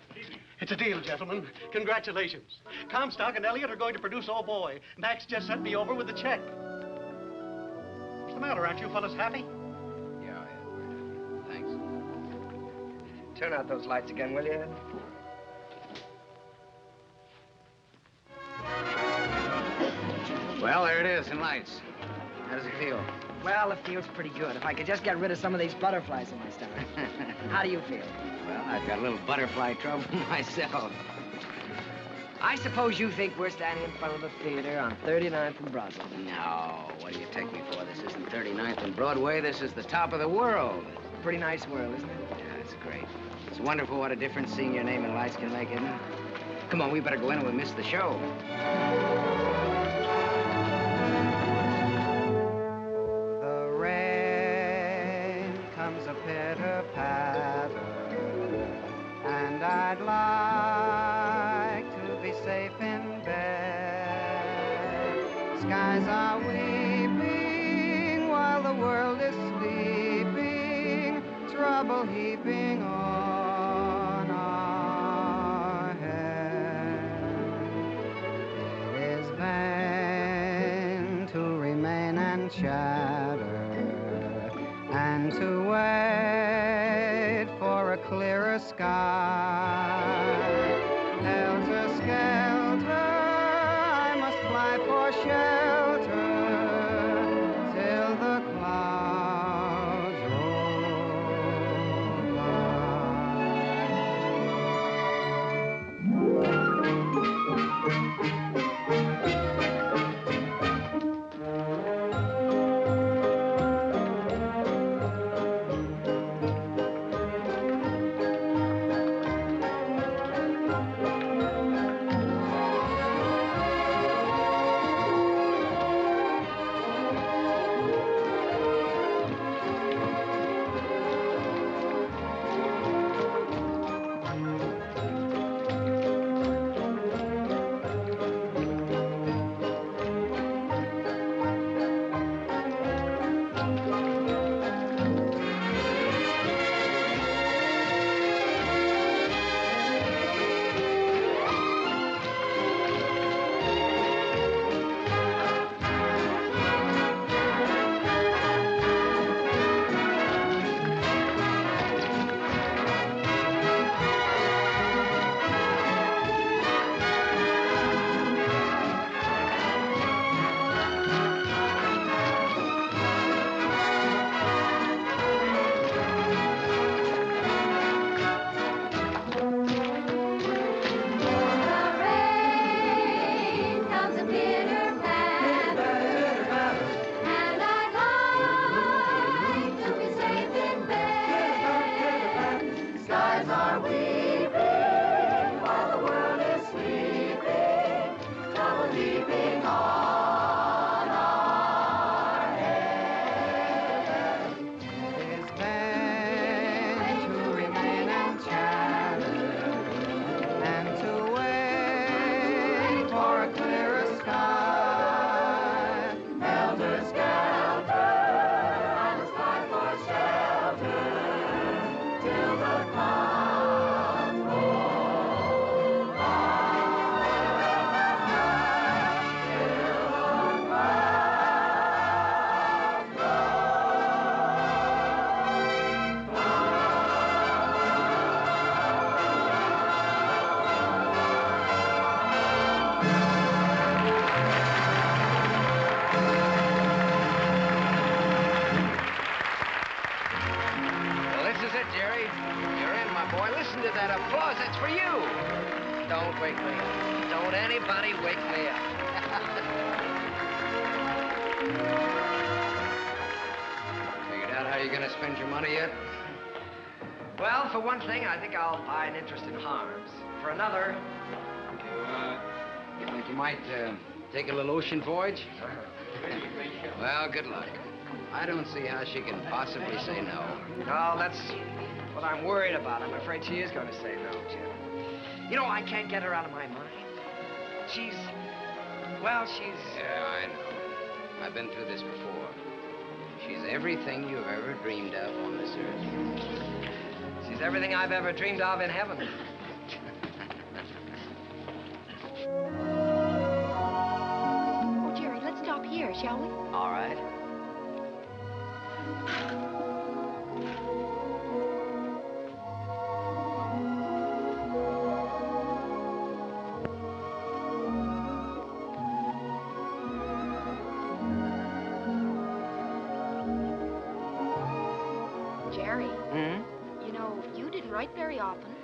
It's a deal, gentlemen. Congratulations. Comstock and Elliott are going to produce Oh Boy. Max just sent me over with the check. What's the matter? Aren't you fellas happy? Yeah, we're happy. Thanks. Turn out those lights again, will you, Ed? Well, there it is in lights. How does it feel? Well, it feels pretty good. If I could just get rid of some of these butterflies in my stomach. How do you feel? Well, I've got a little butterfly trouble myself. I suppose you think we're standing in front of the theater on 39th and Broadway. No, what do you take me for? This isn't 39th and Broadway. This is the top of the world. Pretty nice world, isn't it? Yeah, it's great. It's wonderful what a difference seeing your name in lights can make, isn't it? Come on, we better go in or we'll miss the show. The rain comes a pitter-patter, and I'd like to be safe in bed. Skies are weeping while the world is sleeping, trouble heaping on our head. It is vain to remain and chatter, and to wait for a clearer sky. Helter-skelter, I must fly for shelter till the clouds roll by. Claus, that's for you. Don't wake me up. Don't anybody wake me up. Figured out how you're gonna spend your money yet? Well, for one thing, I think I'll buy an interest in Harms. For another... You think you might take a little ocean voyage? Well, good luck. I don't see how she can possibly say no. No, that's what I'm worried about. I'm afraid she is going to say no, Jim. You know, I can't get her out of my mind. She's... Well, she's... Yeah, I know. I've been through this before. She's everything you've ever dreamed of on this earth. She's everything I've ever dreamed of in heaven. Oh, Jerry, let's stop here, shall we? All right. Jerry. You know, you didn't write very often.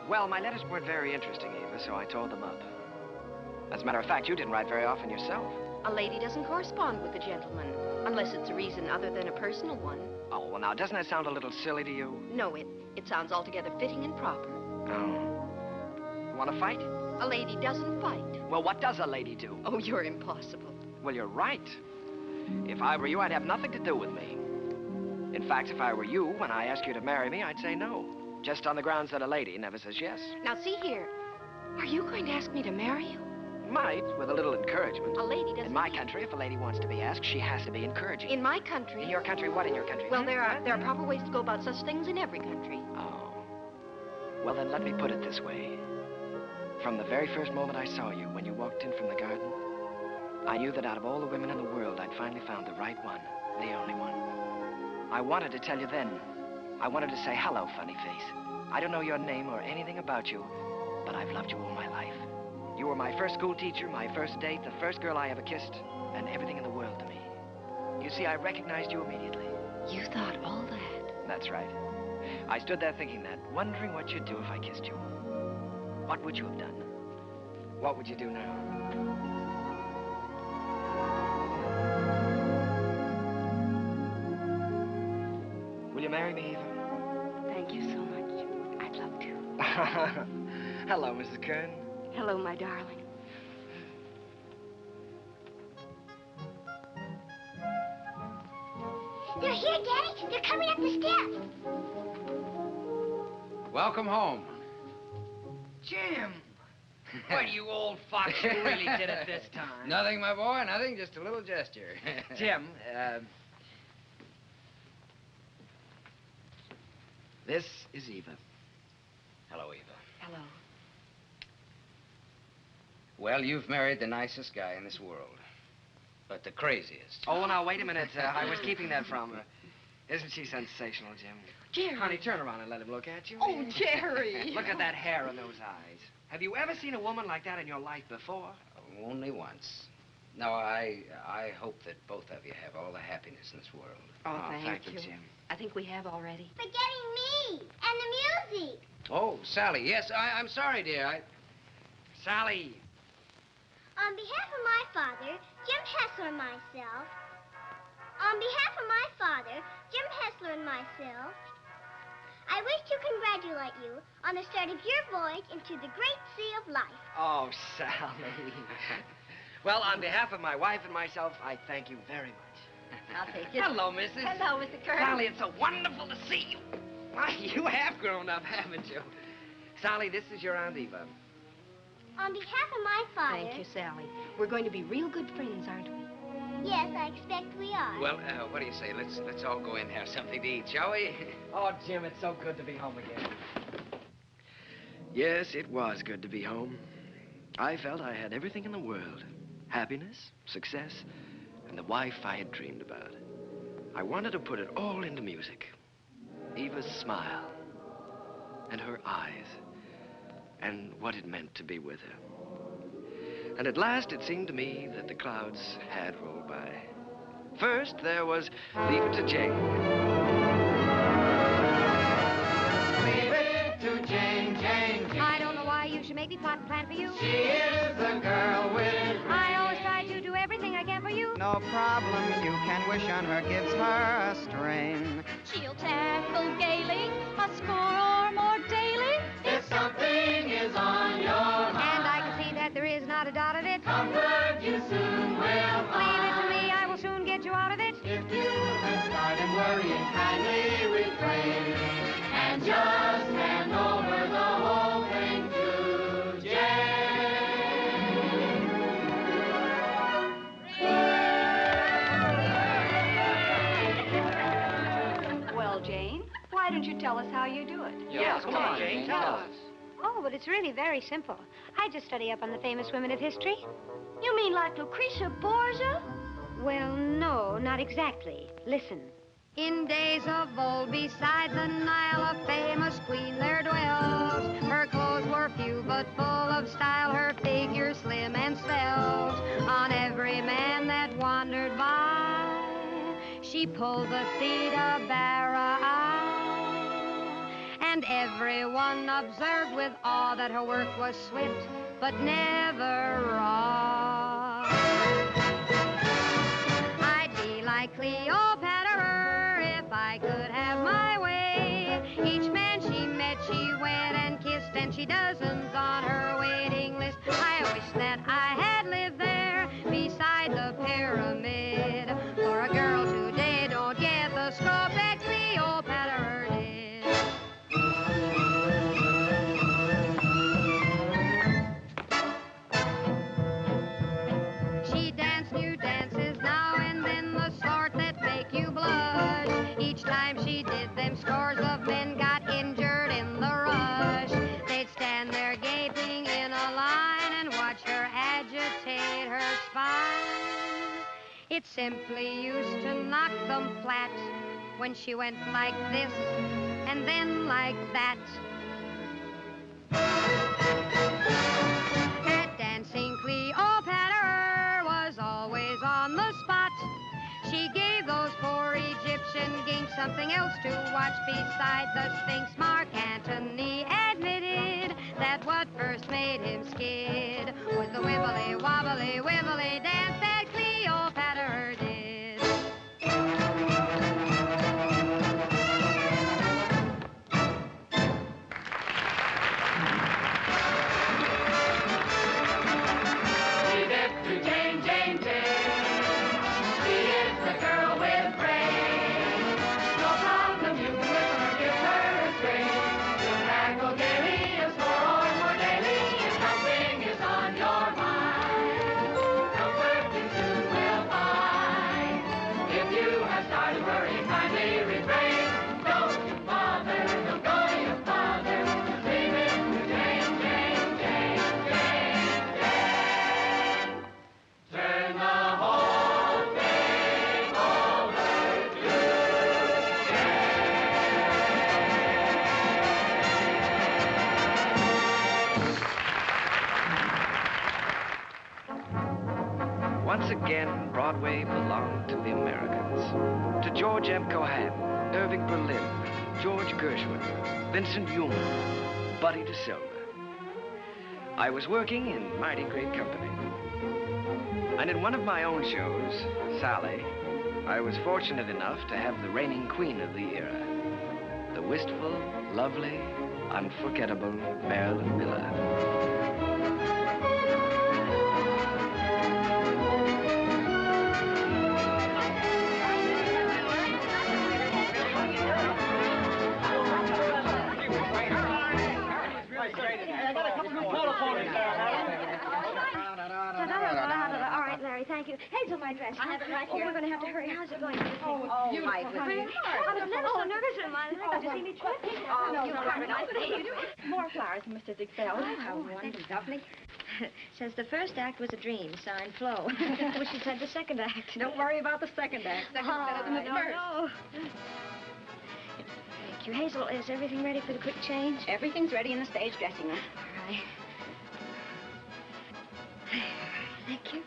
Well, my letters weren't very interesting, Eva, so I tore them up. As a matter of fact, you didn't write very often yourself. A lady doesn't correspond with a gentleman, unless it's a reason other than a personal one. Oh, well, now, doesn't that sound a little silly to you? No, it sounds altogether fitting and proper. Oh. You want to fight? A lady doesn't fight. Well, what does a lady do? Oh, you're impossible. Well, you're right. If I were you, I'd have nothing to do with me. In fact, if I were you, when I ask you to marry me, I'd say no. Just on the grounds that a lady never says yes. Now, see here. Are you going to ask me to marry you? Might, with a little encouragement. A lady doesn't... In my country, if a lady wants to be asked, she has to be encouraging. In my country... In your country? What in your country? Well, there are proper ways to go about such things in every country. Oh. Well, then let me put it this way. From the very first moment I saw you, when you walked in from the garden, I knew that out of all the women in the world, I'd finally found the right one, the only one. I wanted to tell you then. I wanted to say, hello, funny face. I don't know your name or anything about you, but I've loved you all my life. You were my first school teacher, my first date, the first girl I ever kissed, and everything in the world to me. You see, I recognized you immediately. You thought all that? That's right. I stood there thinking that, wondering what you'd do if I kissed you. What would you have done? What would you do now? Will you marry me, Eva? Thank you so much. I'd love to. Hello, Mrs. Kern. Hello, my darling. They're here, Daddy. They're coming up the steps. Welcome home. Jim! What, you old fox, you really did it this time. Nothing, my boy, nothing, just a little gesture. Jim, this is Eva. Hello, Eva. Hello. Well, you've married the nicest guy in this world. But the craziest. Oh, now, wait a minute. I was keeping that from her. Isn't she sensational, Jim? Jerry. Honey, turn around and let him look at you. Oh, Jerry. Look at that hair and those eyes. Have you ever seen a woman like that in your life before? Only once. No, I hope that both of you have all the happiness in this world. Oh, thank you, Jim. I think we have already. Forgetting me and the music. Oh, Sally, yes, I'm sorry, dear. Sally. On behalf of my father, Jim Hessler, and myself. On behalf of my father, Jim Hessler, and myself, I wish to congratulate you on the start of your voyage into the great sea of life. Oh, Sally. Well, on behalf of my wife and myself, I thank you very much. I'll take it. Hello, Mrs. Hello, Mr. Kern. Sally, it's so wonderful to see you. Why, you have grown up, haven't you? Sally, this is your Aunt Eva. On behalf of my father... Thank you, Sally. We're going to be real good friends, aren't we? Yes, I expect we are. Well, what do you say? Let's all go in and have something to eat, shall we? Oh, Jim, it's so good to be home again. Yes, it was good to be home. I felt I had everything in the world. Happiness, success, and the wife I had dreamed about. I wanted to put it all into music. Eva's smile, and her eyes, and what it meant to be with her. And at last, it seemed to me that the clouds had rolled by. First, there was Leave It to Jane. Leave it to Jane, make me plot and plan for you. She is the girl with I always try to do everything I can for you. No problem, you can wish on her, gives her a strain. She'll tackle gaily, a score or more daily. If something is on your mind, And I can see that there is not a dot of it. comfort you soon will Leave it to find. me, I will soon get you out of it. If you have started worrying, kindly refrain and just hand over the whole thing to Well, Jane, why don't you tell us how you do it? Yes, come on, Jane, tell us. Oh, well, it's really very simple. I just study up on the famous women of history. You mean like Lucretia Borgia? Well, no, not exactly. Listen. In days of old, beside the Nile, a famous queen there dwelt. Her clothes were few, but full of style, her figure slim and svelte. On every man that wandered by, she pulled the Theta Barai. And everyone observed with awe that her work was swift, but never raw. I'd be like Cleopatra if I could have my way. Each man she met, she wed and kissed, and she dozens on her waiting list. I wish that I had lived there beside the pyramid. For a girl today don't get the scope that Cleopatra did. She danced new dances now and then, the sort that make you blush. Each time she did them, scores of men got injured in the rush. They'd stand there gaping in a line and watch her agitate her spine. It simply used to knock them flat when she went like this and then like that. At dancing, Cleopatra was always on the spot. She gave those poor Egyptian ginks something else to watch besides the Sphinx. Mark Antony admitted that what first made him skid was the wibbly wobbly wibbly dance that Cleopatra did. Leave it to Jane, Jane, Jane. She is the girl with brains. No problem, you can whip her, give her a string. You'll tackle gaily, a score or more daily. If something is on your mind, comfort you soon will find. If you have started worrying, kindly refrain. Don't you bother, don't go to your father. Leave it to Jane, Jane, Jane, Jane, Jane. Turn the whole thing over to Once again, Broadway belonged to the Americans. To George M. Cohan, Irving Berlin, George Gershwin, Vincent Youmans, Buddy DeSilva. I was working in mighty great company. And in one of my own shows, Sally, I was fortunate enough to have the reigning queen of the era, the wistful, lovely, unforgettable Marilyn Miller. All right, Larry, thank you. Hazel, my dress. I have it right here. We're going to have to hurry. How's it going? Oh, my goodness. I was never so nervous in my life to see me trip. Oh, you are nice. More flowers from Mr. Ziegfeld. Oh, how wonderful. Lovely. Says the first act was a dream, signed Flo. Wish it said the second act. Don't worry about the second act. Second's better than the first. No. Thank you. Hazel, is everything ready for the quick change? Everything's ready in the stage dressing room. All right. Thank you.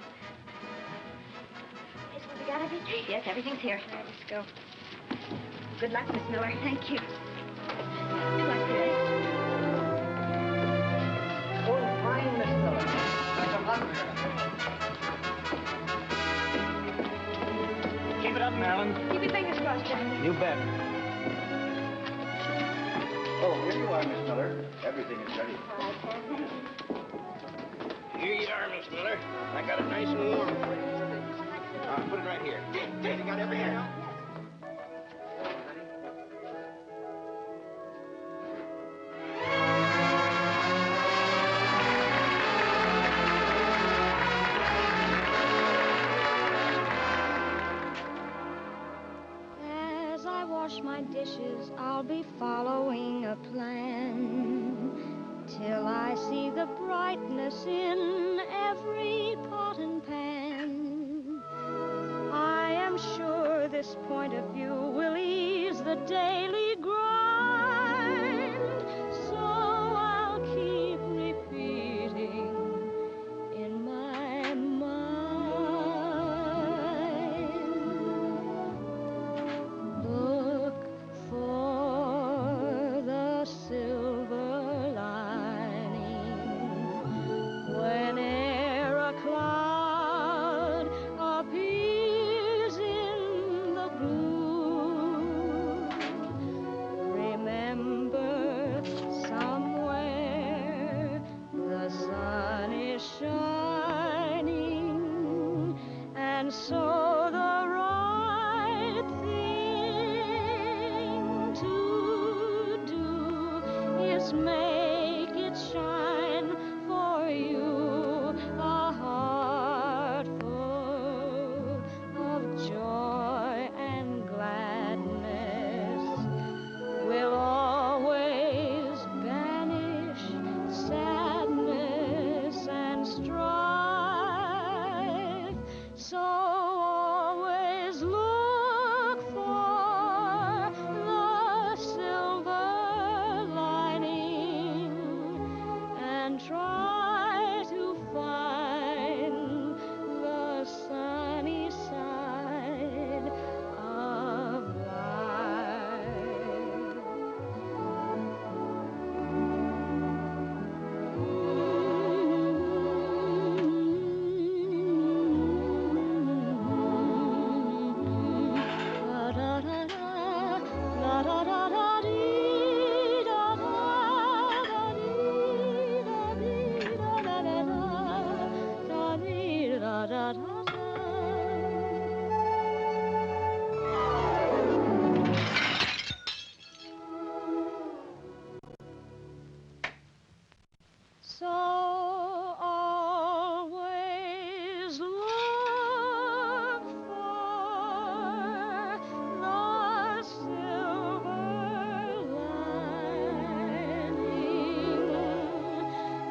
Hazel, have you got everything? Yes, everything's here. All right, let's go. Good luck, Miss Miller. Thank you. Good luck, Larry. Oh, Miss Miller. There's a lunch. Keep it up, Marilyn. Keep your fingers crossed, Danny. You bet. Oh, here you are, Miss Miller. Everything is ready. Here you are, Miss Miller. I got it nice and warm for you. Put it right here. You got everything? As I wash my dishes, I'll be following a plan till I see the brightness in every pot and pan. I am sure this point of view will ease the daily grind, so I'll keep repeating in my mind. Look for the silver lining whene'er a cloud appears in the blue. Remember, somewhere the sun is shining, and so the right thing to do is make it shine for you. A heart full of joy and gladness will always banish sadness and strife. So always look for the silver lining and try to find the sunny side of So always look for the silver lining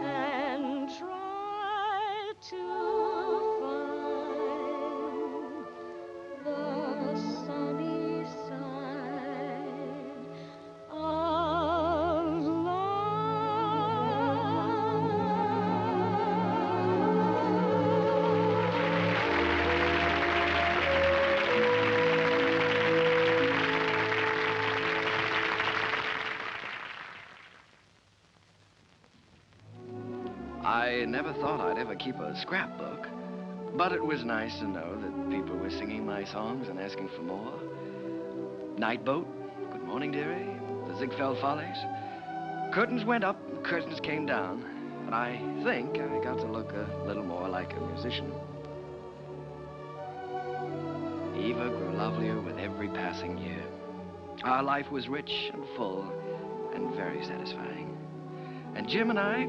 and try to find the sunny side of I never thought I'd ever keep a scrapbook, but it was nice to know that people were singing my songs and asking for more. Night Boat, Good Morning Dearie, the Ziegfeld Follies. Curtains went up, curtains came down, and I think I got to look a little more like a musician. Eva grew lovelier with every passing year. Our life was rich and full and very satisfying. And Jim and I,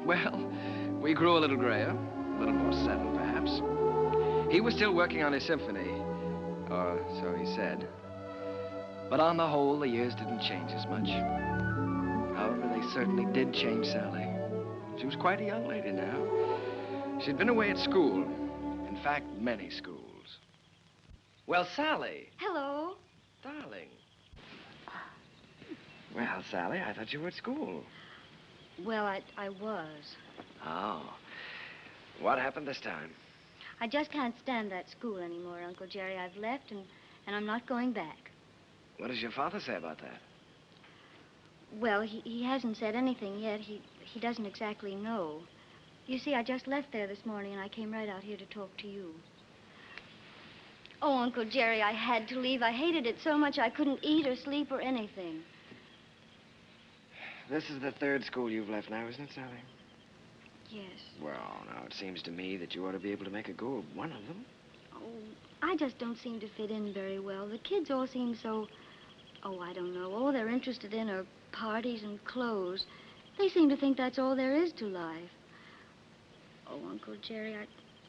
well, we grew a little grayer, a little more settled, perhaps. He was still working on his symphony, or so he said. But on the whole, the years didn't change as much. However, they certainly did change Sally. She was quite a young lady now. She'd been away at school. In fact, many schools. Well, Sally. Hello. Darling. Well, Sally, I thought you were at school. Well, I was. Oh. What happened this time? I just can't stand that school anymore, Uncle Jerry. I've left, and I'm not going back. What does your father say about that? Well, he hasn't said anything yet. He doesn't exactly know. You see, I just left there this morning, and I came right out here to talk to you. Oh, Uncle Jerry, I had to leave. I hated it so much I couldn't eat or sleep or anything. This is the third school you've left now, isn't it, Sally? Yes. Well, now, it seems to me that you ought to be able to make a go of one of them. Oh, I just don't seem to fit in very well. The kids all seem so... Oh, I don't know. All they're interested in are parties and clothes. They seem to think that's all there is to life. Oh, Uncle Jerry,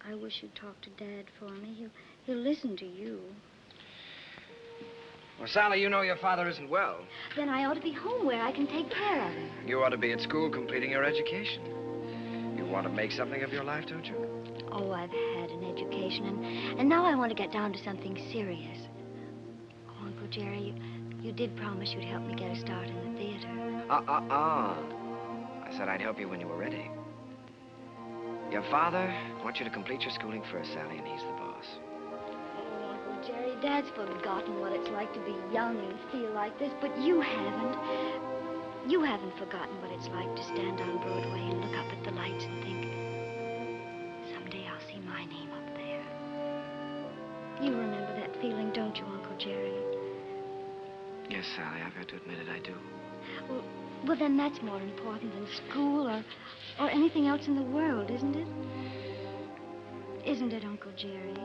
I wish you'd talk to Dad for me. He'll listen to you. Well, Sally, you know your father isn't well. Then I ought to be home where I can take care of him. You ought to be at school completing your education. You want to make something of your life, don't you? Oh, I've had an education, and now I want to get down to something serious. Oh, Uncle Jerry, you did promise you'd help me get a start in the theater. I said I'd help you when you were ready. Your father wants you to complete your schooling first, Sally, and he's the boss. Oh, Uncle Jerry, Dad's forgotten what it's like to be young and feel like this, but you haven't. You haven't forgotten what it's like to stand on Broadway and look up at the lights and think, someday I'll see my name up there. You remember that feeling, don't you, Uncle Jerry? Yes, Sally, I've got to admit it, I do. Well, then that's more important than school or anything else in the world, isn't it? Isn't it, Uncle Jerry?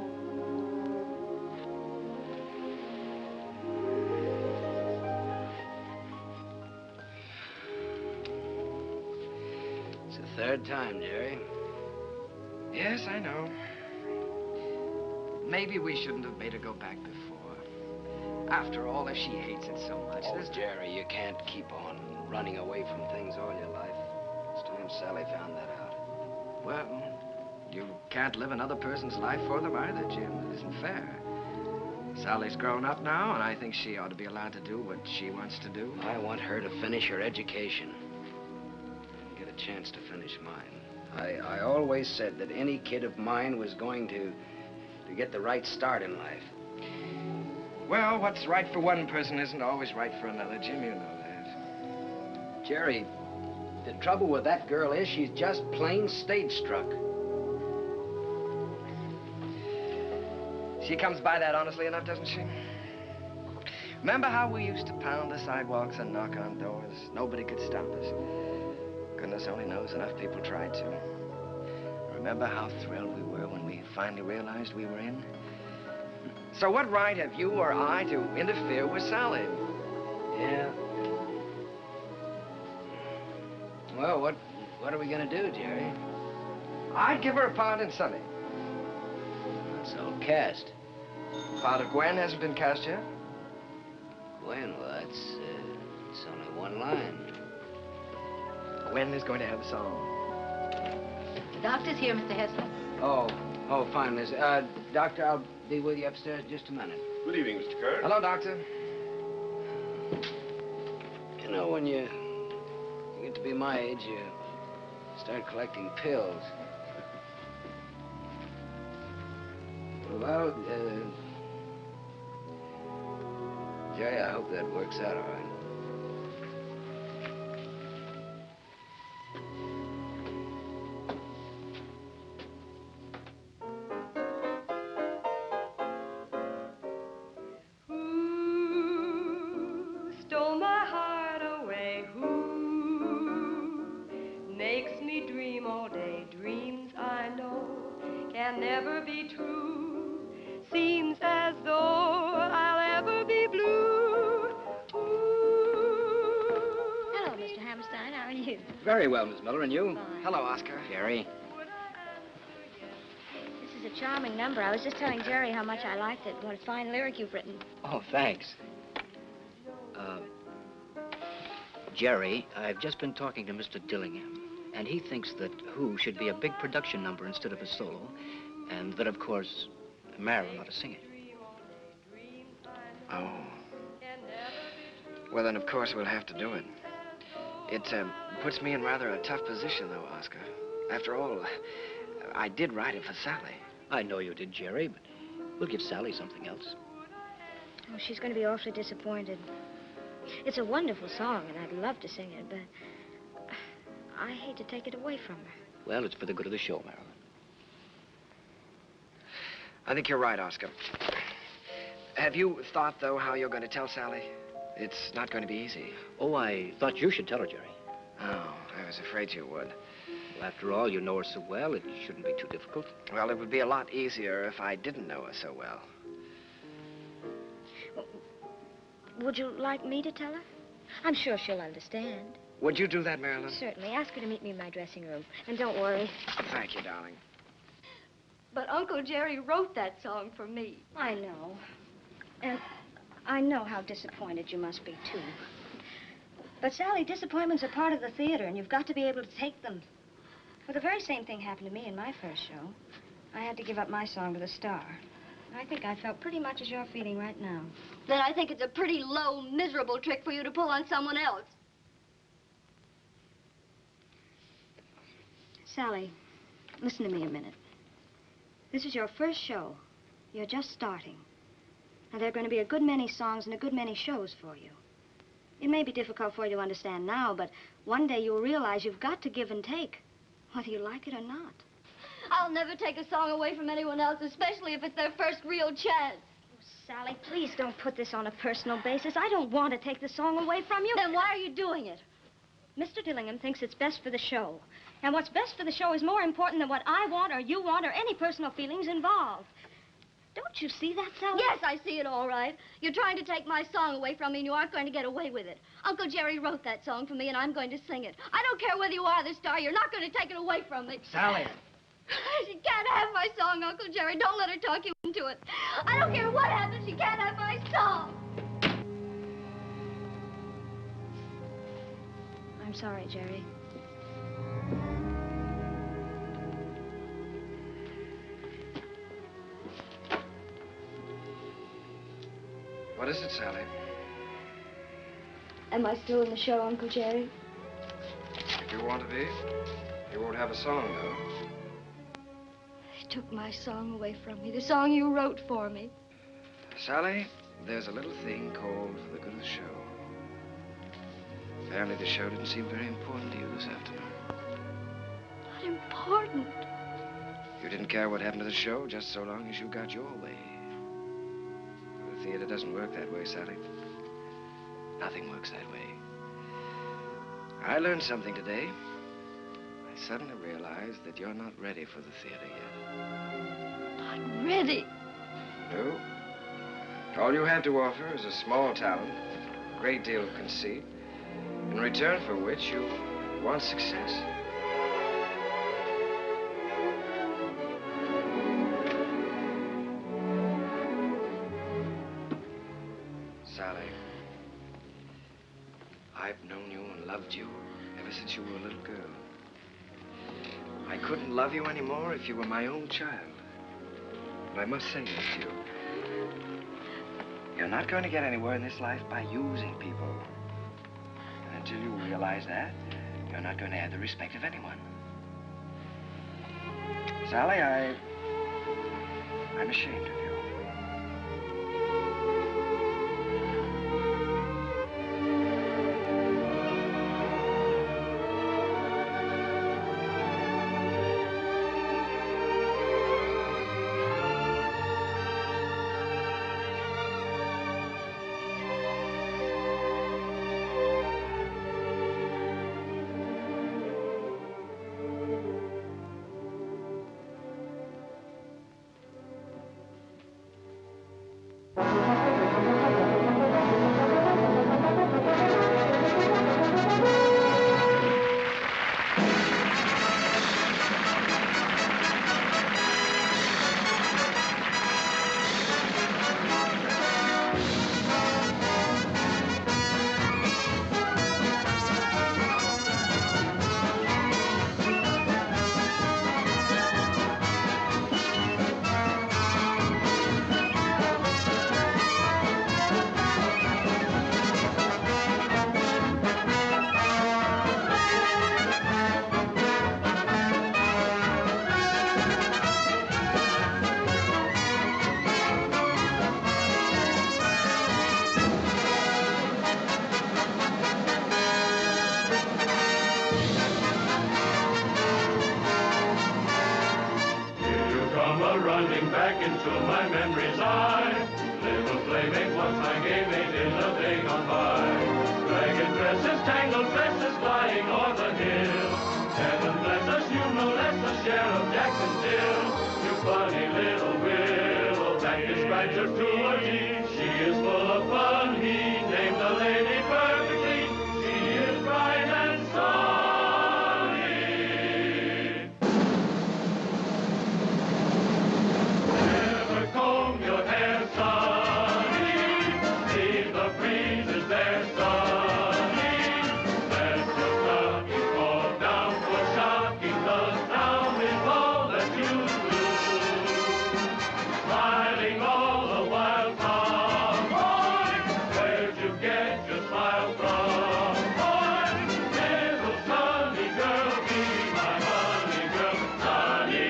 It's the third time, Jerry. Yes, I know. Maybe we shouldn't have made her go back before. After all, if she hates it so much... Oh, Jerry, you can't keep on running away from things all your life. It's time Sally found that out. Well, you can't live another person's life for them either, Jim. It isn't fair. Sally's grown up now, and I think she ought to be allowed to do what she wants to do. I want her to finish her education and get a chance to finish mine. I always said that any kid of mine was going to get the right start in life. Well, what's right for one person isn't always right for another, Jim. You know that. Jerry, the trouble with that girl is she's just plain stage-struck. She comes by that honestly enough, doesn't she? Remember how we used to pound the sidewalks and knock on doors? Nobody could stop us. Goodness only knows enough people tried to. Remember how thrilled we were when we finally realized we were in? So what right have you or I to interfere with Sally? Yeah. Well, what are we gonna do, Jerry? I'd give her a part in Sunny. So cast. Part of Gwen hasn't been cast yet? Gwen, well, it's only one line. Gwen is going to have a song. The doctor's here, Mr. Hessler. Oh, fine, Miss. Doctor, I'll be with you upstairs in just a minute. Good evening, Mr. Kern. Hello, Doctor. You know, when you get to be my age, you start collecting pills. Well, Jerry, I hope that works out all right. Stole my heart away, who makes me dream all day, dreams I know can never be true, seems as though I'll ever be blue. Hello, Mr. Hammerstein, how are you? Very well, Miss Miller, and you? Fine. Hello, Oscar. Jerry. This is a charming number. I was just telling Jerry how much I liked it. What a fine lyric you've written. Oh, thanks. Jerry, I've just been talking to Mr. Dillingham, and he thinks that Who should be a big production number instead of a solo, and that, of course, Marilyn ought to sing it. Oh. Well, then, of course, we'll have to do it. It puts me in rather a tough position, though, Oscar. After all, I did write it for Sally. I know you did, Jerry, but we'll give Sally something else. Oh, she's going to be awfully disappointed. It's a wonderful song, and I'd love to sing it, but I hate to take it away from her. Well, it's for the good of the show, Marilyn. I think you're right, Oscar. Have you thought, though, how you're going to tell Sally? It's not going to be easy. Oh, I thought you should tell her, Jerry. Oh, I was afraid you would. Well, after all, you know her so well, it shouldn't be too difficult. Well, it would be a lot easier if I didn't know her so well. Would you like me to tell her? I'm sure she'll understand. Would you do that, Marilyn? Certainly. Ask her to meet me in my dressing room. And don't worry. Thank you, darling. But Uncle Jerry wrote that song for me. I know. And I know how disappointed you must be, too. But, Sally, disappointments are part of the theater, and you've got to be able to take them. Well, the very same thing happened to me in my first show. I had to give up my song to the star. I think I felt pretty much as you're feeling right now. Then I think it's a pretty low, miserable trick for you to pull on someone else. Sally, listen to me a minute. This is your first show. You're just starting. Now, there are going to be a good many songs and a good many shows for you. It may be difficult for you to understand now, but one day you'll realize you've got to give and take, whether you like it or not. I'll never take a song away from anyone else, especially if it's their first real chance. Oh, Sally, please don't put this on a personal basis. I don't want to take the song away from you. Then why are you doing it? Mr. Dillingham thinks it's best for the show. And what's best for the show is more important than what I want or you want or any personal feelings involved. Don't you see that, Sally? Yes, I see it all right. You're trying to take my song away from me, and you aren't going to get away with it. Uncle Jerry wrote that song for me, and I'm going to sing it. I don't care whether you are the star. You're not going to take it away from me. Sally. She can't have my song, Uncle Jerry. Don't let her talk you into it. I don't care what happens. She can't have my song. I'm sorry, Jerry. What is it, Sally? Am I still in the show, Uncle Jerry? If you want to be, you won't have a song, though. He took my song away from me, the song you wrote for me. Sally, there's a little thing called for the good of the show. Apparently the show didn't seem very important to you this afternoon. Not important. You didn't care what happened to the show just so long as you got your way. The theater doesn't work that way, Sally. Nothing works that way. I learned something today. I suddenly realized that you're not ready for the theater yet. Not ready. No. All you have to offer is a small talent, a great deal of conceit, in return for which you want success. Sally, I've known you and loved you ever since you were a little girl. I couldn't love you anymore if you were my own child. But I must say this to you. You're not going to get anywhere in this life by using people. And until you realize that, you're not going to have the respect of anyone. Sally, I'm ashamed of you. sailing on by. Ragged dresses, tangled tresses, flying o'er the hill. Heaven bless us, you no less a share of Jacksonville. You funny little willow that describes her to a T. She is full of fun, he named the lady perfectly. She is bright and sunny. Never comb your hair, sonny. Leave the breezes there, sonny. Let your stockings fall down for shocking. The sound is all that you do. Smiling all the while, tomboy. Where'd you get your smile from, boy? Little sunny girl, be my honey girl, sunny.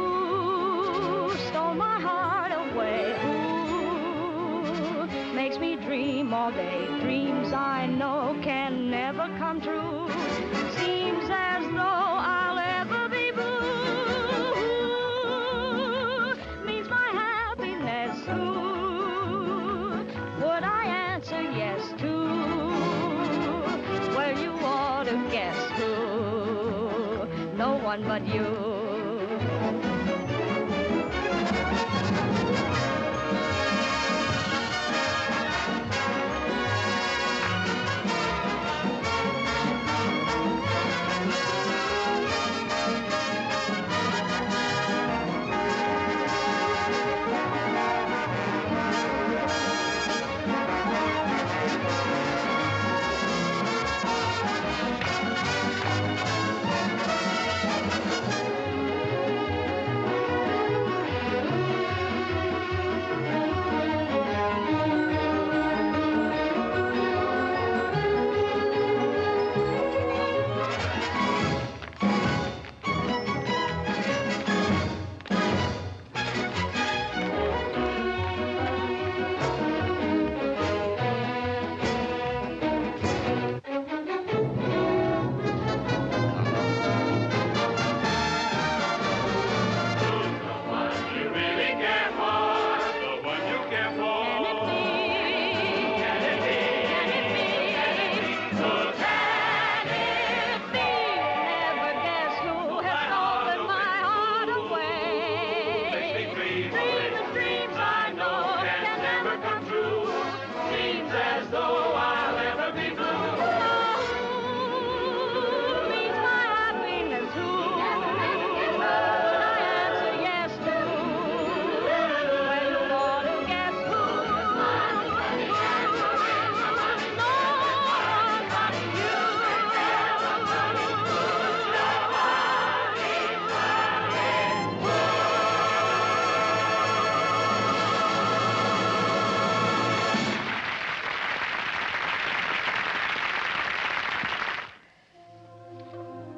Ooh, stole my heart away. Ooh, makes me dream all day. Dreams I know can never come true. Seems as though I'll ever be blue. Means my happiness. Ooh, would I answer yes to? Well, you ought to guess who. No one but you.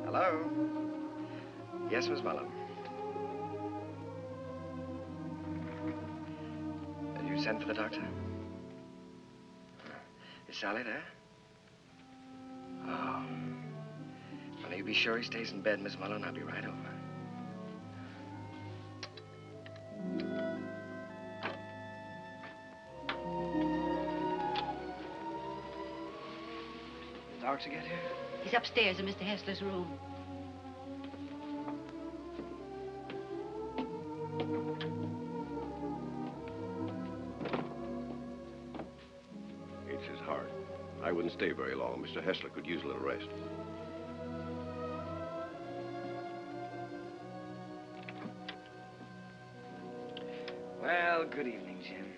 Hello? Yes, Miss Mullen. Did you send for the doctor? Is Sally there? Oh. Well, you be sure he stays in bed, Miss Mullen. I'll be right over. The doctor get here? He's upstairs in Mr. Hessler's room. It's his heart. I wouldn't stay very long. Mr. Hessler could use a little rest. Well, good evening, Jim.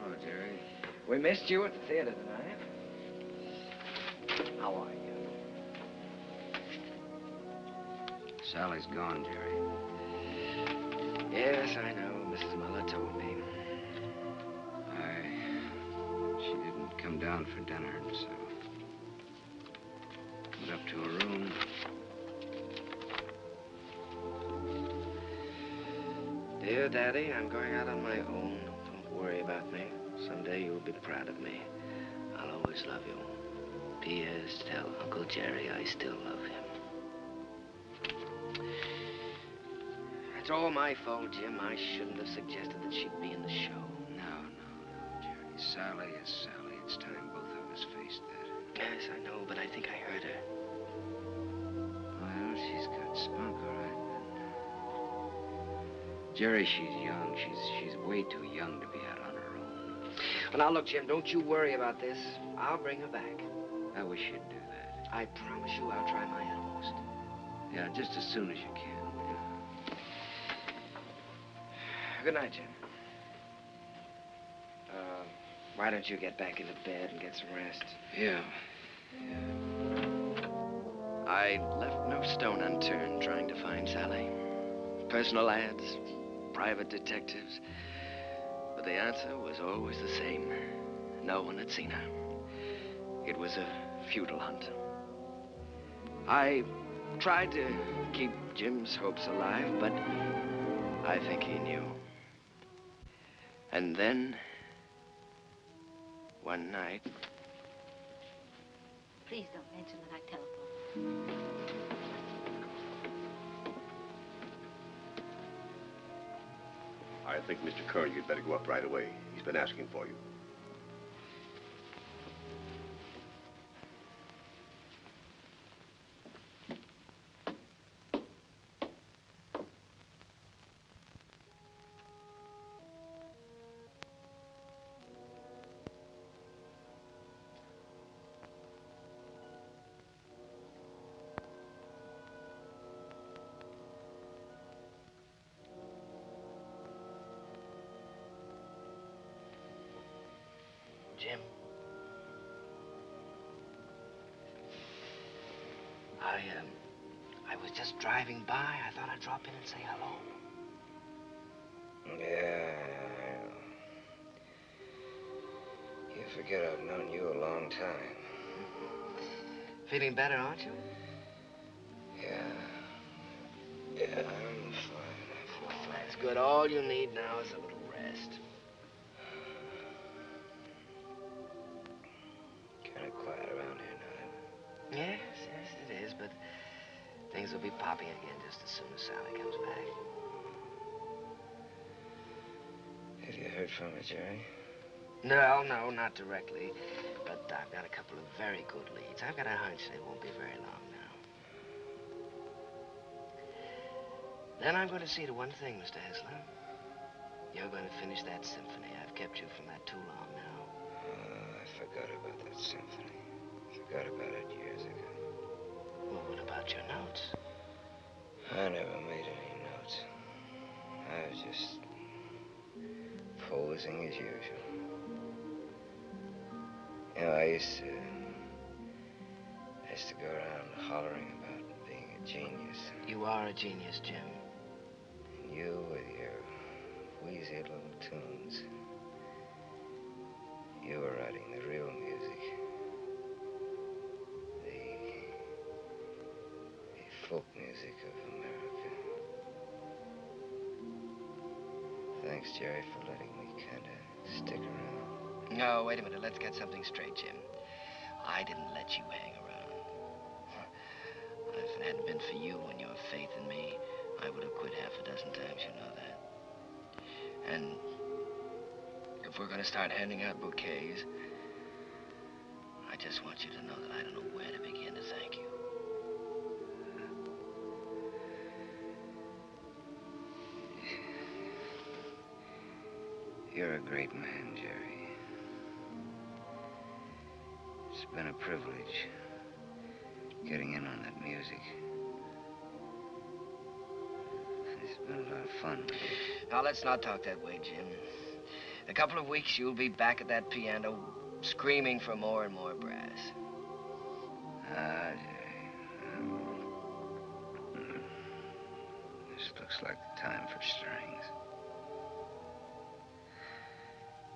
Oh, Jerry. We missed you at the theater tonight. How are you? Sally's gone, Jerry. Yes, I know. Mrs. Muller told me. She didn't come down for dinner, so went up to her room. Dear Daddy, I'm going out on my own. Don't worry about me. Someday you'll be proud of me. I'll always love you. P.S. Tell Uncle Jerry I still love him. It's all my fault, Jim. I shouldn't have suggested that she'd be in the show. No, Jerry. Sally is Sally. It's time both of us faced that. Yes, I know, but I think I heard her. Well, she's got spunk, all right. Jerry, she's young. She's way too young to be out on her own. Well, now, look, Jim, don't you worry about this. I'll bring her back. I wish you'd do that. I promise you I'll try my utmost. Yeah, just as soon as you can, will you? Good night, Jim. Why don't you get back into bed and get some rest? Yeah. I left no stone unturned trying to find Sally. Personal ads, private detectives. But the answer was always the same. No one had seen her. It was a futile hunt. I tried to keep Jim's hopes alive, but I think he knew. And then, one night... Please don't mention that I telephoned. I think, Mr. Kern, you'd better go up right away. He's been asking for you. Jim. I was just driving by. I thought I'd drop in and say hello. Yeah. You forget I've known you a long time. Feeling better, aren't you? Yeah, I'm fine. That's good. All you need now is a little rest. Kind of quiet around here now. Yes, it is, but things will be popping again just as soon as Sally comes back. Have you heard from her, Jerry? No, not directly. But I've got a couple of very good leads. I've got a hunch they won't be very long now. Then I'm going to see to one thing, Mr. Hessler. You're going to finish that symphony. I've kept you from that too long now. I forgot about that symphony. Forgot about it years ago. Well, what about your notes? I never made any notes. I was just posing as usual. You know, I used to go around hollering about being a genius. You are a genius, Jim. And you with your wheezy little tunes. You were writing the real music. The folk music of America. Thanks, Jerry, for letting me kind of stick around. No, wait a minute. Let's get something straight, Jim. I didn't let you hang around. If it hadn't been for you and your faith in me, I would have quit half a dozen times, you know that. And if we're going to start handing out bouquets, I just want you to know that I don't know where to begin to thank you. You're a great man, Jerry. It's been a privilege getting in on that music. It's been a lot of fun with you. Now, let's not talk that way, Jim. In a couple of weeks, you'll be back at that piano screaming for more and more brass. Ah, Jerry. This looks like the time for strings.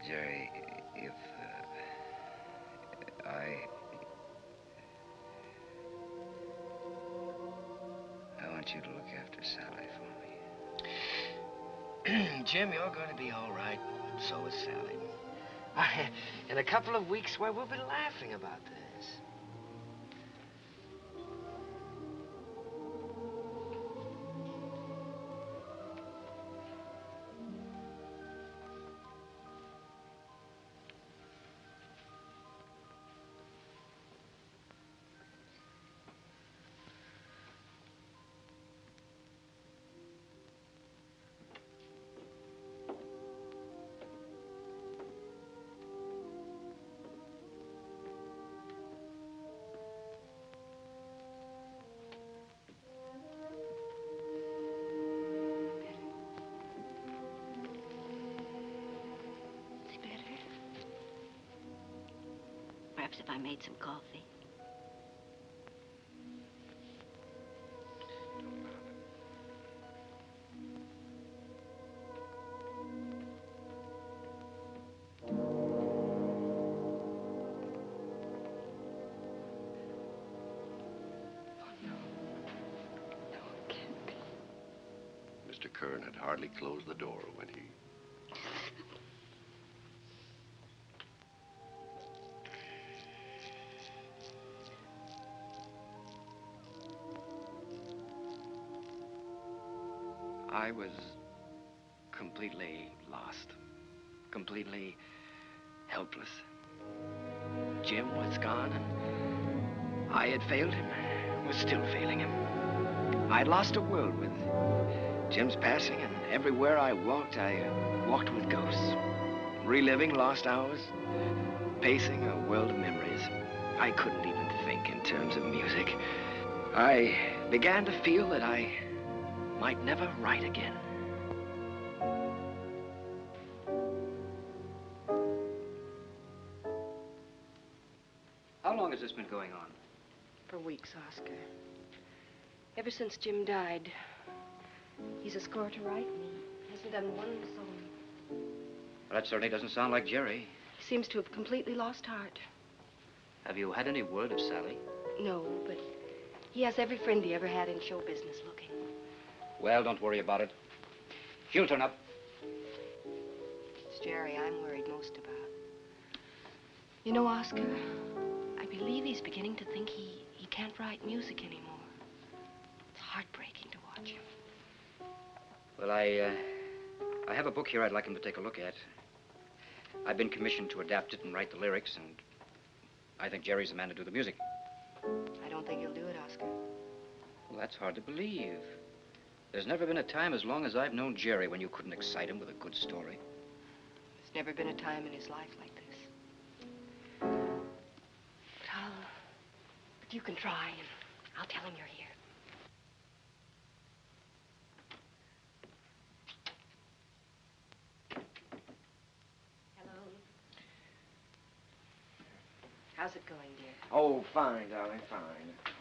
Jerry, if I want you to look after Sally for me. Jim, you're going to be all right. So is Sally. In a couple of weeks, why, we'll be laughing about this. Perhaps if I made some coffee. Mr. Kern had hardly closed the door when he... I was completely lost, completely helpless. Jim was gone, and I had failed him, was still failing him. I'd lost a world with Jim's passing, and everywhere I walked with ghosts, reliving lost hours, pacing a world of memories. I couldn't even think in terms of music. I began to feel that I might never write again. How long has this been going on? For weeks, Oscar. Ever since Jim died. He's a score to write, and he hasn't done one song. Well, that certainly doesn't sound like Jerry. He seems to have completely lost heart. Have you had any word of Sally? No, but he has every friend he ever had in show business looking. Well, don't worry about it. She'll turn up. It's Jerry I'm worried most about. You know, Oscar, I believe he's beginning to think he can't write music anymore. It's heartbreaking to watch him. Well, I have a book here I'd like him to take a look at. I've been commissioned to adapt it and write the lyrics, and I think Jerry's the man to do the music. I don't think he'll do it, Oscar. Well, that's hard to believe. There's never been a time as long as I've known Jerry when you couldn't excite him with a good story. There's never been a time in his life like this. But you can try, and I'll tell him you're here. Hello. How's it going, dear? Oh, fine, darling, fine.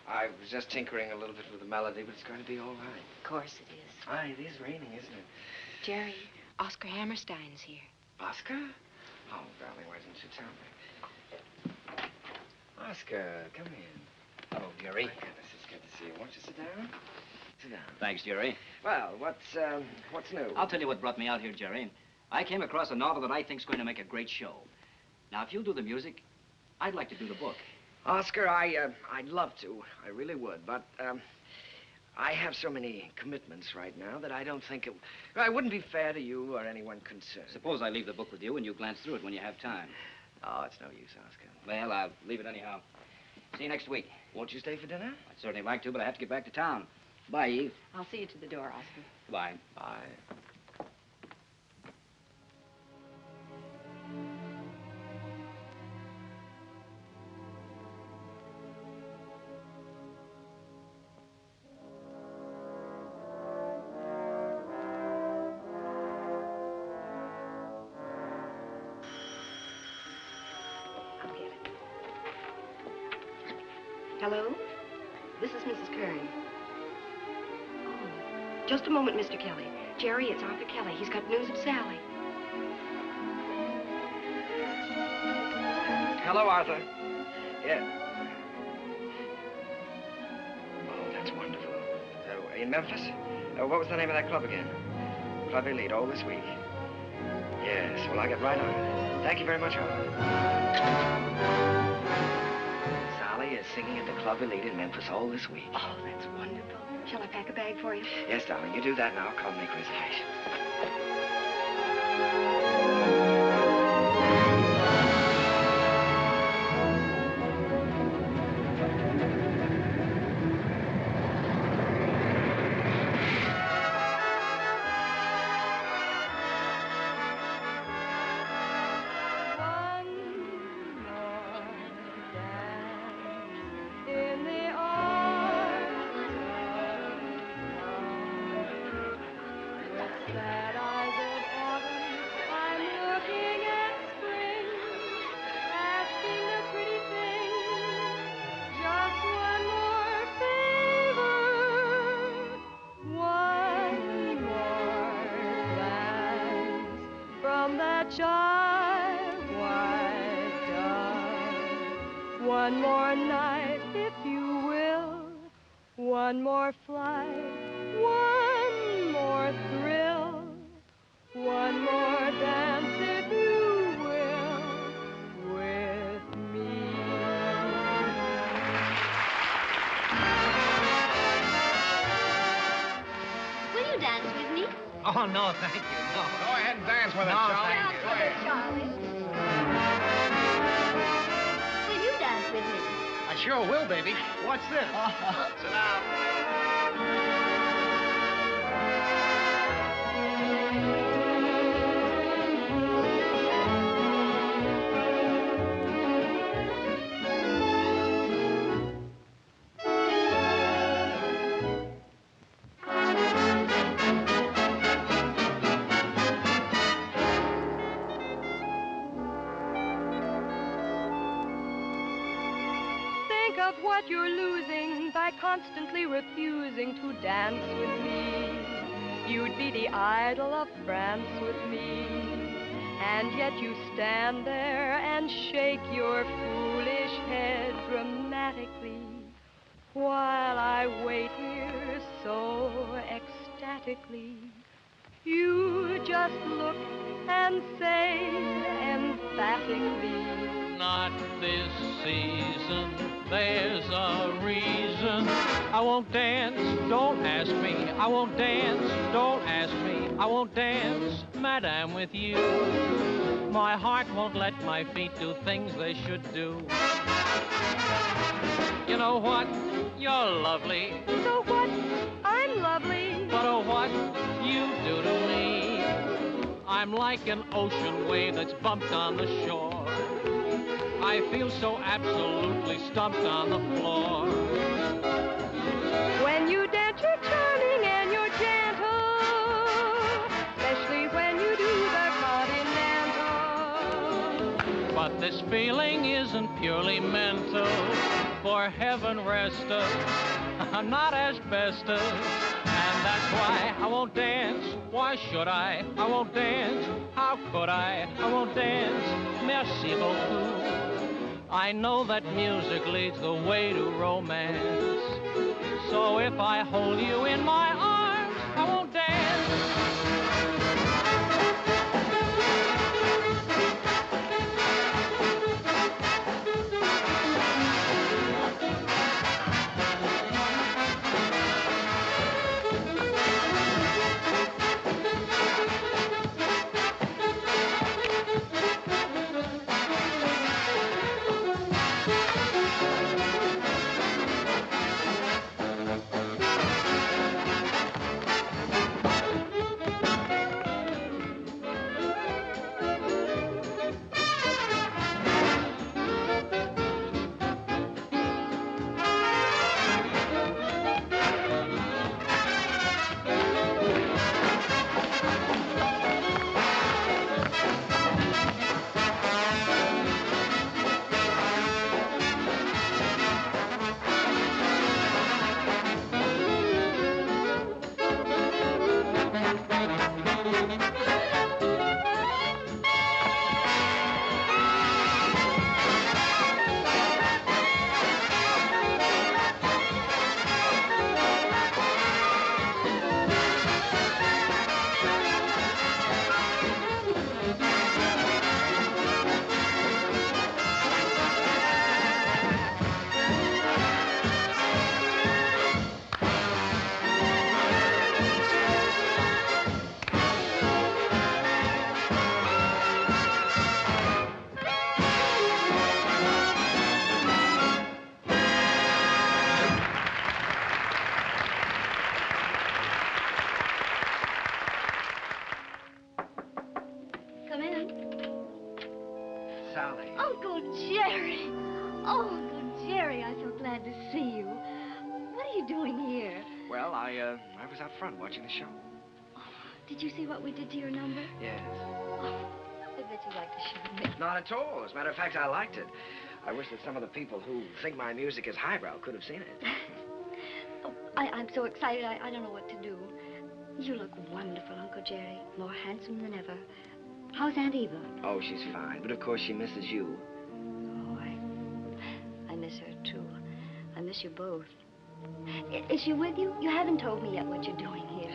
I was just tinkering a little bit with the melody, but it's going to be all right. Of course it is. Aye, it is raining, isn't it? Jerry, Oscar Hammerstein's here. Oscar? Oh, darling, why didn't you tell me? Oscar, come in. Hello, Jerry. My goodness, it's good to see you. Won't you sit down? Sit down. Thanks, Jerry. Well, what's new? I'll tell you what brought me out here, Jerry. I came across a novel that I think's going to make a great show. Now, if you'll do the music, I'd like to do the book. Oscar, I'd love to. I really would, but, I have so many commitments right now that I don't think it wouldn't be fair to you or anyone concerned. Suppose I leave the book with you and you glance through it when you have time. Oh, it's no use, Oscar. Well, I'll leave it anyhow. See you next week. Won't you stay for dinner? I'd certainly like to, but I have to get back to town. Bye, Eve. I'll see you to the door, Oscar. Bye. Bye. Hello? This is Mrs. Kern. Oh, just a moment, Mr. Kelly. Jerry, it's Arthur Kelly. He's got news of Sally. Hello, Arthur. Yeah. Oh, that's wonderful. In Memphis? What was the name of that club again? Club Elite all this week. Yes, well, I'll get right on it. Thank you very much, Helen. Sally is singing at the Club Elite in Memphis all this week. Oh, that's wonderful. Shall I pack a bag for you? Yes, darling, you do that now. I'll call and make reservations. One more night, if you will. One more flight, one more thrill. One more dance, if you will, with me. Will you dance with me? Oh, no, thank you. No. Go ahead and dance with us, No, Charlie. thank you. Go ahead. Charlie. Will you dance with me? I sure will, baby. What's this? Sit down. Think of what you're losing by constantly refusing to dance with me. You'd be the idol of France with me. And yet you stand there and shake your foolish head dramatically while I wait here so ecstatically. You just look and say emphatically, not this season, there's a reason. I won't dance, don't ask me. I won't dance, don't ask me. I won't dance, madame, with you. My heart won't let my feet do things they should do. You know what? You're lovely. So what? I'm lovely. But oh, what you do to me. I'm like an ocean wave that's bumped on the shore. I feel so absolutely stumped on the floor. When you dance, you're charming and you're gentle, especially when you do the continental. But this feeling isn't purely mental. For heaven rest us, not asbestos. And that's why I won't dance. Why should I? I won't dance. How could I? I won't dance. Merci beaucoup. I know that music leads the way to romance. So if I hold you in my arms, I won't dance. Sally. Uncle Jerry. Oh, Uncle Jerry, I'm so glad to see you. What are you doing here? Well, I was out front watching the show. Did you see what we did to your number? Yes. I bet you'd like to show me. Not at all. As a matter of fact, I liked it. I wish that some of the people who think my music is highbrow could have seen it. I'm so excited, I don't know what to do. You look wonderful, Uncle Jerry. More handsome than ever. How's Aunt Eva? Oh, she's fine. But of course, she misses you. Oh, I miss her, too. I miss you both. Is she with you? You haven't told me yet what you're doing here.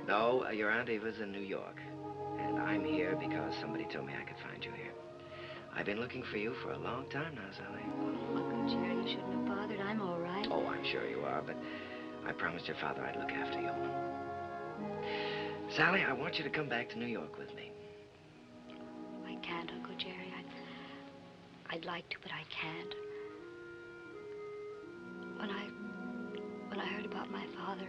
No, your Aunt Eva's in New York. And I'm here because somebody told me I could find you here. I've been looking for you for a long time now, Sally. Oh, Uncle Jerry, you shouldn't have bothered. I'm all right. Oh, I'm sure you are, but I promised your father I'd look after you. Sally, I want you to come back to New York with me. I can't, Uncle Jerry. I'd like to, but I can't. When I heard about my father,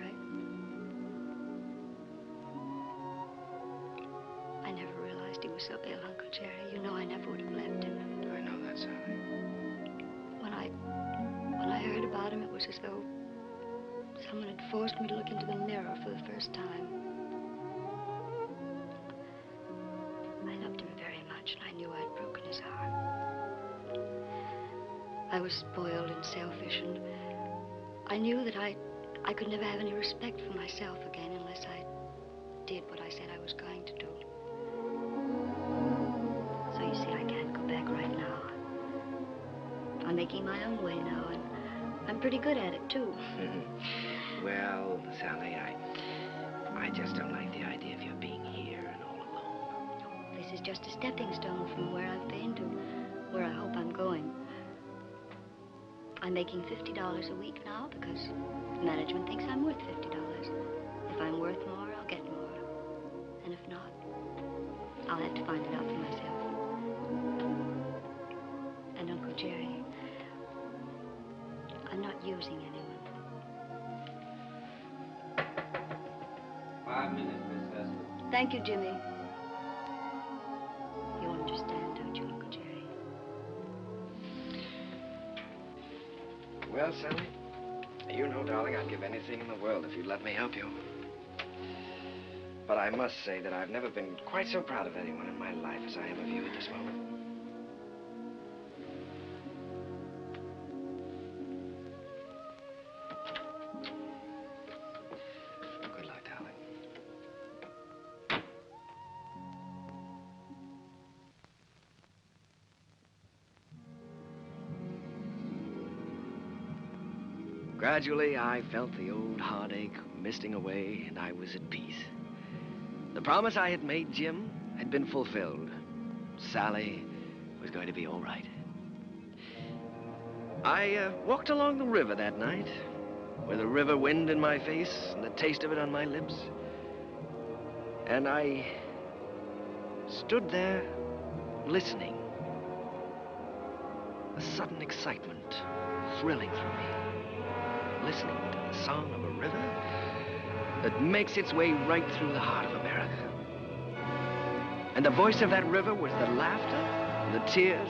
I never realized he was so ill, Uncle Jerry. You know I never would have left him. I know that, Sally. When I heard about him, it was as though someone had forced me to look into the mirror for the first time. I loved him very much, and I knew I'd broken his heart. I was spoiled and selfish, and I knew that I could never have any respect for myself again unless I did what I said I was going to do. So you see, I can't go back right now. I'm making my own way now, and I'm pretty good at it, too. Well, Sally, I just don't like the idea of you being here and all alone. This is just a stepping stone from where I've been to where I hope I'm going. I'm making $50 a week now because management thinks I'm worth $50. If I'm worth more, I'll get more. And if not, I'll have to find it out for myself. And Uncle Jerry, I'm not using anyone. 5 minutes, Miss Hester. Thank you, Jimmy. You understand, don't you, Uncle Jerry? Well, Sally, you know, darling, I'd give anything in the world if you'd let me help you. But I must say that I've never been quite so proud of anyone in my life as I am of you at this moment. Good luck, darling. Gradually, I felt the old heartache misting away, and I was at peace. The promise I had made Jim had been fulfilled. Sally was going to be all right. I walked along the river that night, with the river wind in my face and the taste of it on my lips. And I stood there, listening. A sudden excitement thrilling through me. Listening to the song of a river that makes its way right through the heart of America. And the voice of that river was the laughter, the tears,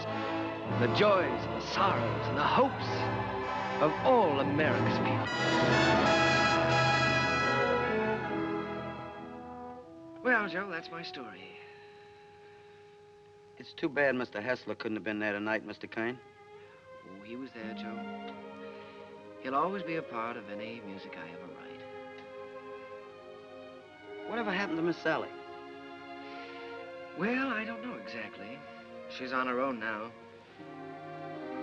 the joys, the sorrows, and the hopes of all America's people. Well, Joe, that's my story. It's too bad Mr. Hessler couldn't have been there tonight, Mr. Kern. Oh, he was there, Joe. He'll always be a part of any music I ever write. Whatever happened to Miss Sally? Well, I don't know exactly. She's on her own now.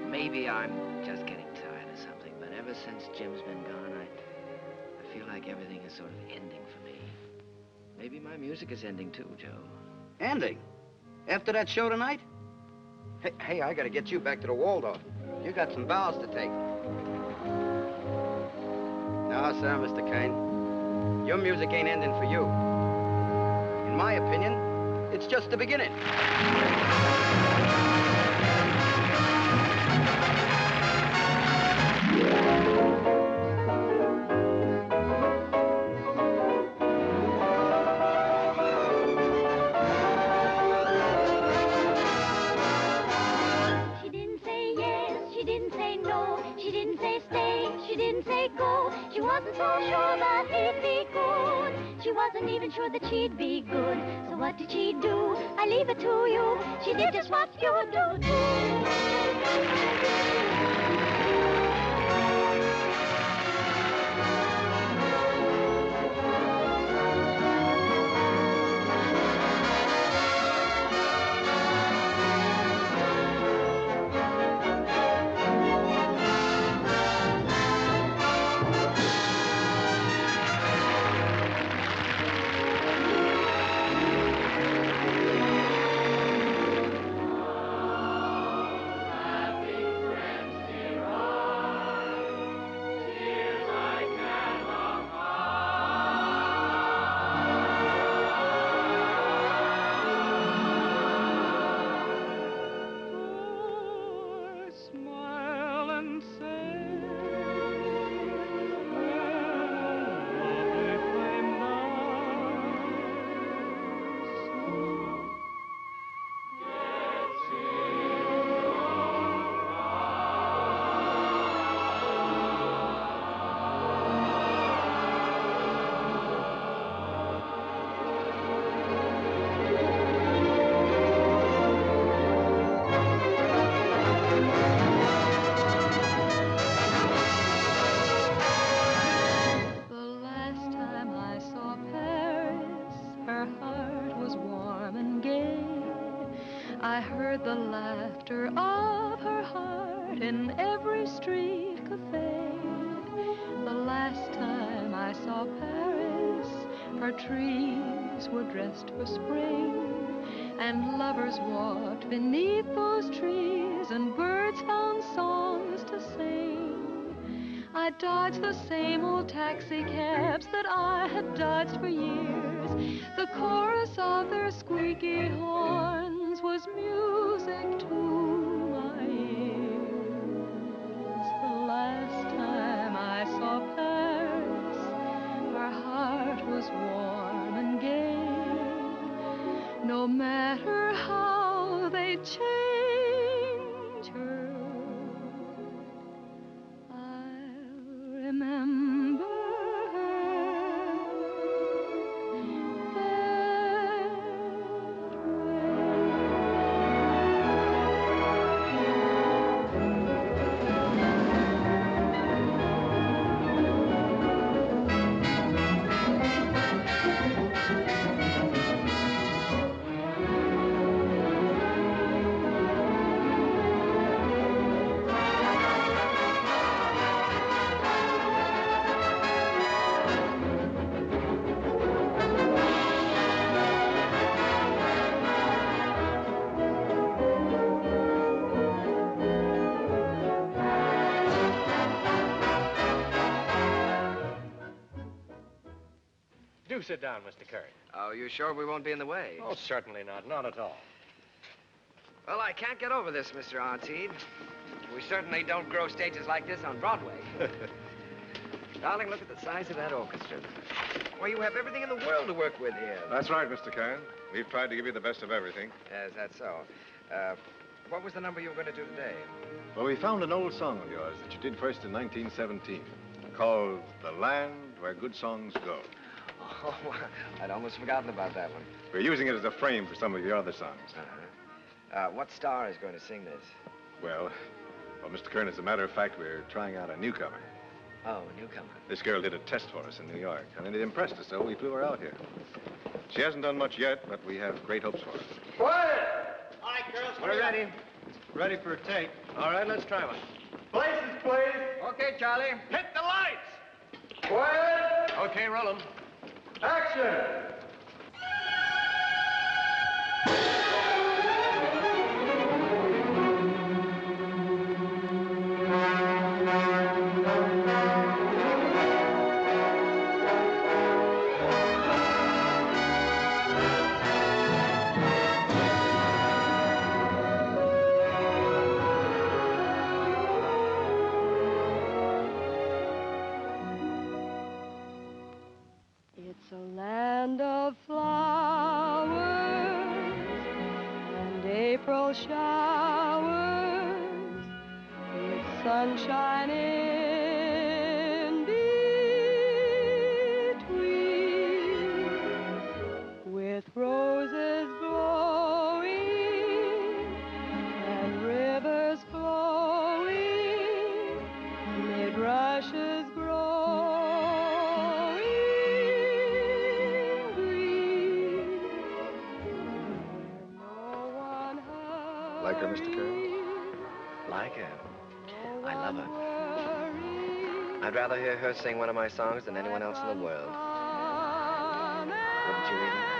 Maybe I'm just getting tired of something, but ever since Jim's been gone, I feel like everything is sort of ending for me. Maybe my music is ending too, Joe. Ending? After that show tonight? Hey, I gotta get you back to the Waldorf. You got some vows to take. No, sir, Mr. Kern. Your music ain't ending for you. In my opinion, it's just the beginning. wasn't so sure that he'd be good. She wasn't even sure that she'd be good. So what did she do? I leave it to you. She did just what you do. I heard the laughter of her heart in every street cafe. The last time I saw Paris, her trees were dressed for spring, and lovers walked beneath those trees, and birds found songs to sing. I dodged the same old taxi cabs that I had dodged for years. The chorus of their squeaky horns was music to my ears. The last time I saw Paris, her heart was warm and gay. No matter how they change her, I'll remember Do sit down, Mr. Kern. Oh, you sure we won't be in the way? Oh, certainly not. Not at all. Well, I can't get over this, Mr. Artide. We certainly don't grow stages like this on Broadway. Darling, look at the size of that orchestra. Well, you have everything in the world to work with here. That's right, Mr. Kern. We've tried to give you the best of everything. Yes, that's so. What was the number you were going to do today? Well, we found an old song of yours that you did first in 1917, called The Land Where Good Songs Go. Oh, I'd almost forgotten about that one. We're using it as a frame for some of your other songs. What star is going to sing this? Well, Mr. Kern, as a matter of fact, we're trying out a newcomer. Oh, a newcomer. This girl did a test for us in New York, and it impressed us, so we flew her out here. She hasn't done much yet, but we have great hopes for her. Quiet! All right, girls, We're ready. Ready for a take. All right, let's try one. Places, please. Okay, Charlie. Hit the lights. Quiet. Okay, roll 'em. Action. It's a land of flowers and April showers with sunshine in between. Like her, Mr. Kern? Like her? I love her. I'd rather hear her sing one of my songs than anyone else in the world. Wouldn't you either?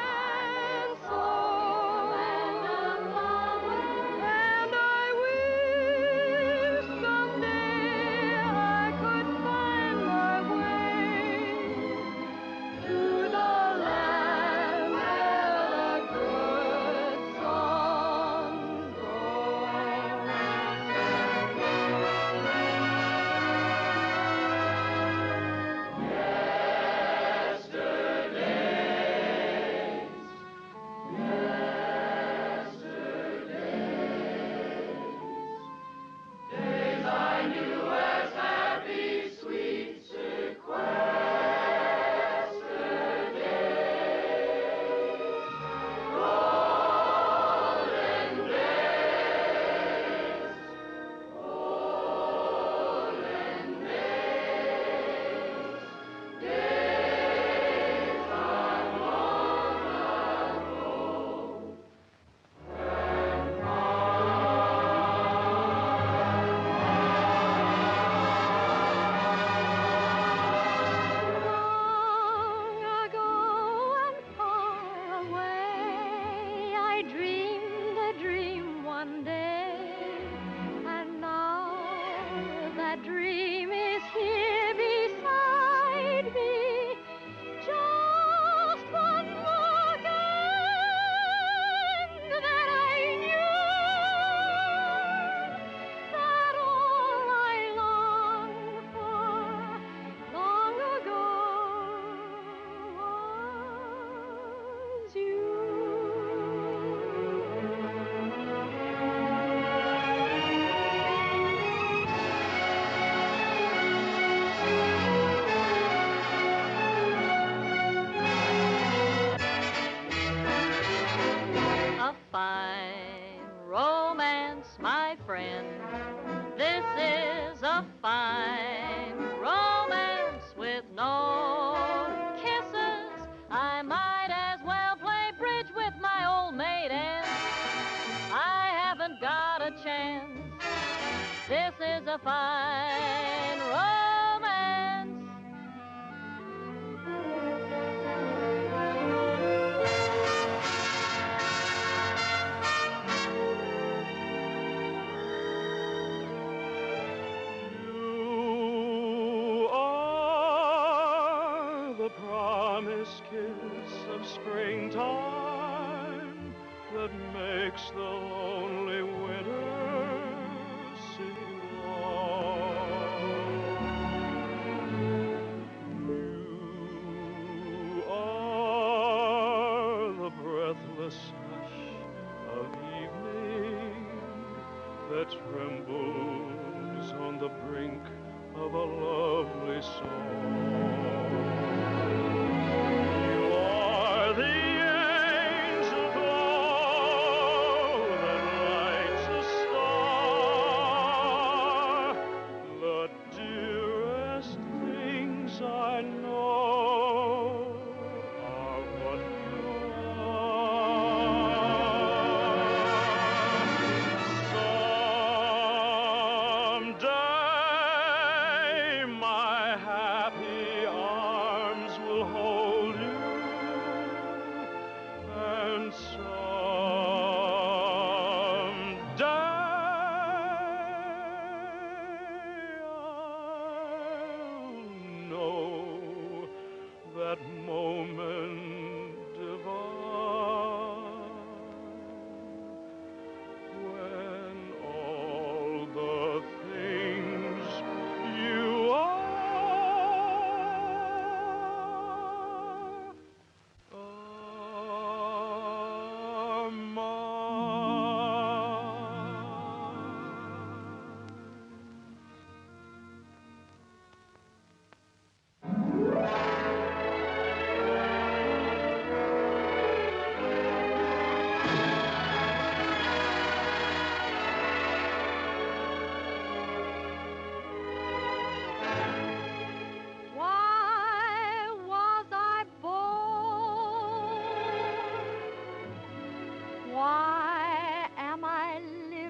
Why am I living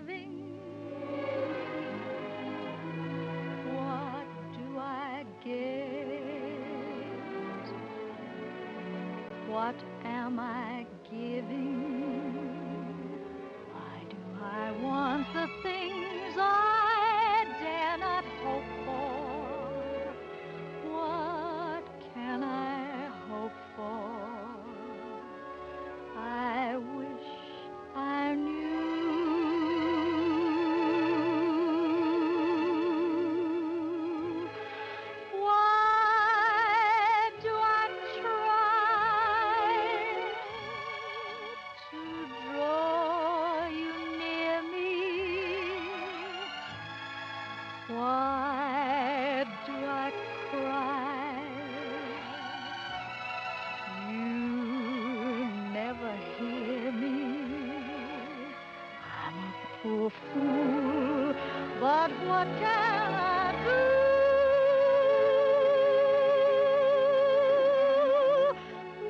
what am I giving? Why do I want the things I dare not hope for? What can I hope for? I wish I knew. Why do I try to draw you near me? Why do I cry? You never hear me. I'm a poor fool, but what can I do?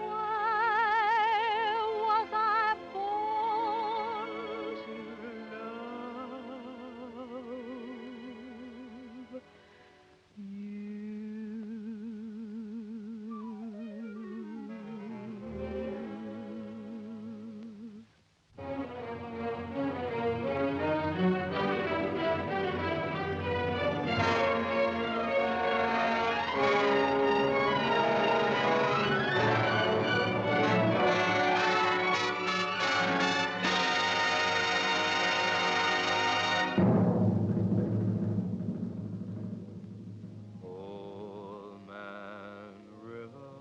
Why was I born to love Old Man River,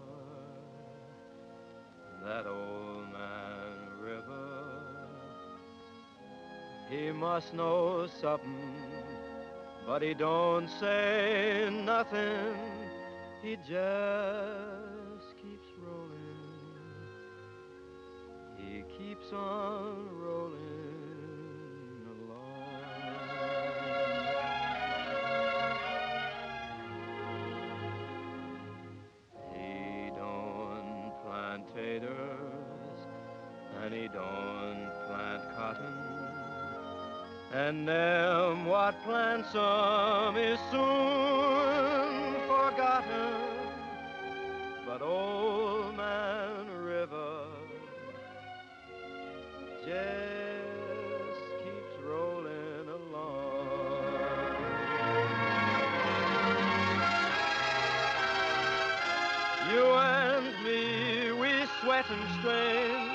that old man River, he must know something, but he don't say nothing. He just keeps rolling. He keeps on rolling along. He don't plant taters, and he don't plant cotton, and them what plants 'em is soon forgotten. But Old Man River just keeps rolling along. You and me, we sweat and strain,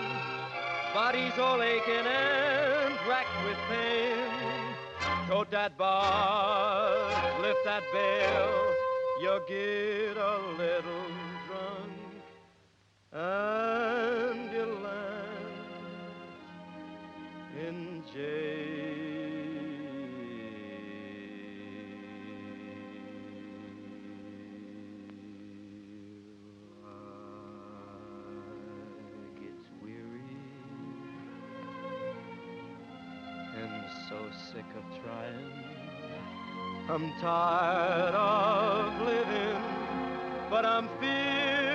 bodies all aching and racked with pain. Tote that bar, lift that bell, you get a little drunk, and you land in jail. I get weary and so sick of trying. I'm tired of living, but I'm feeling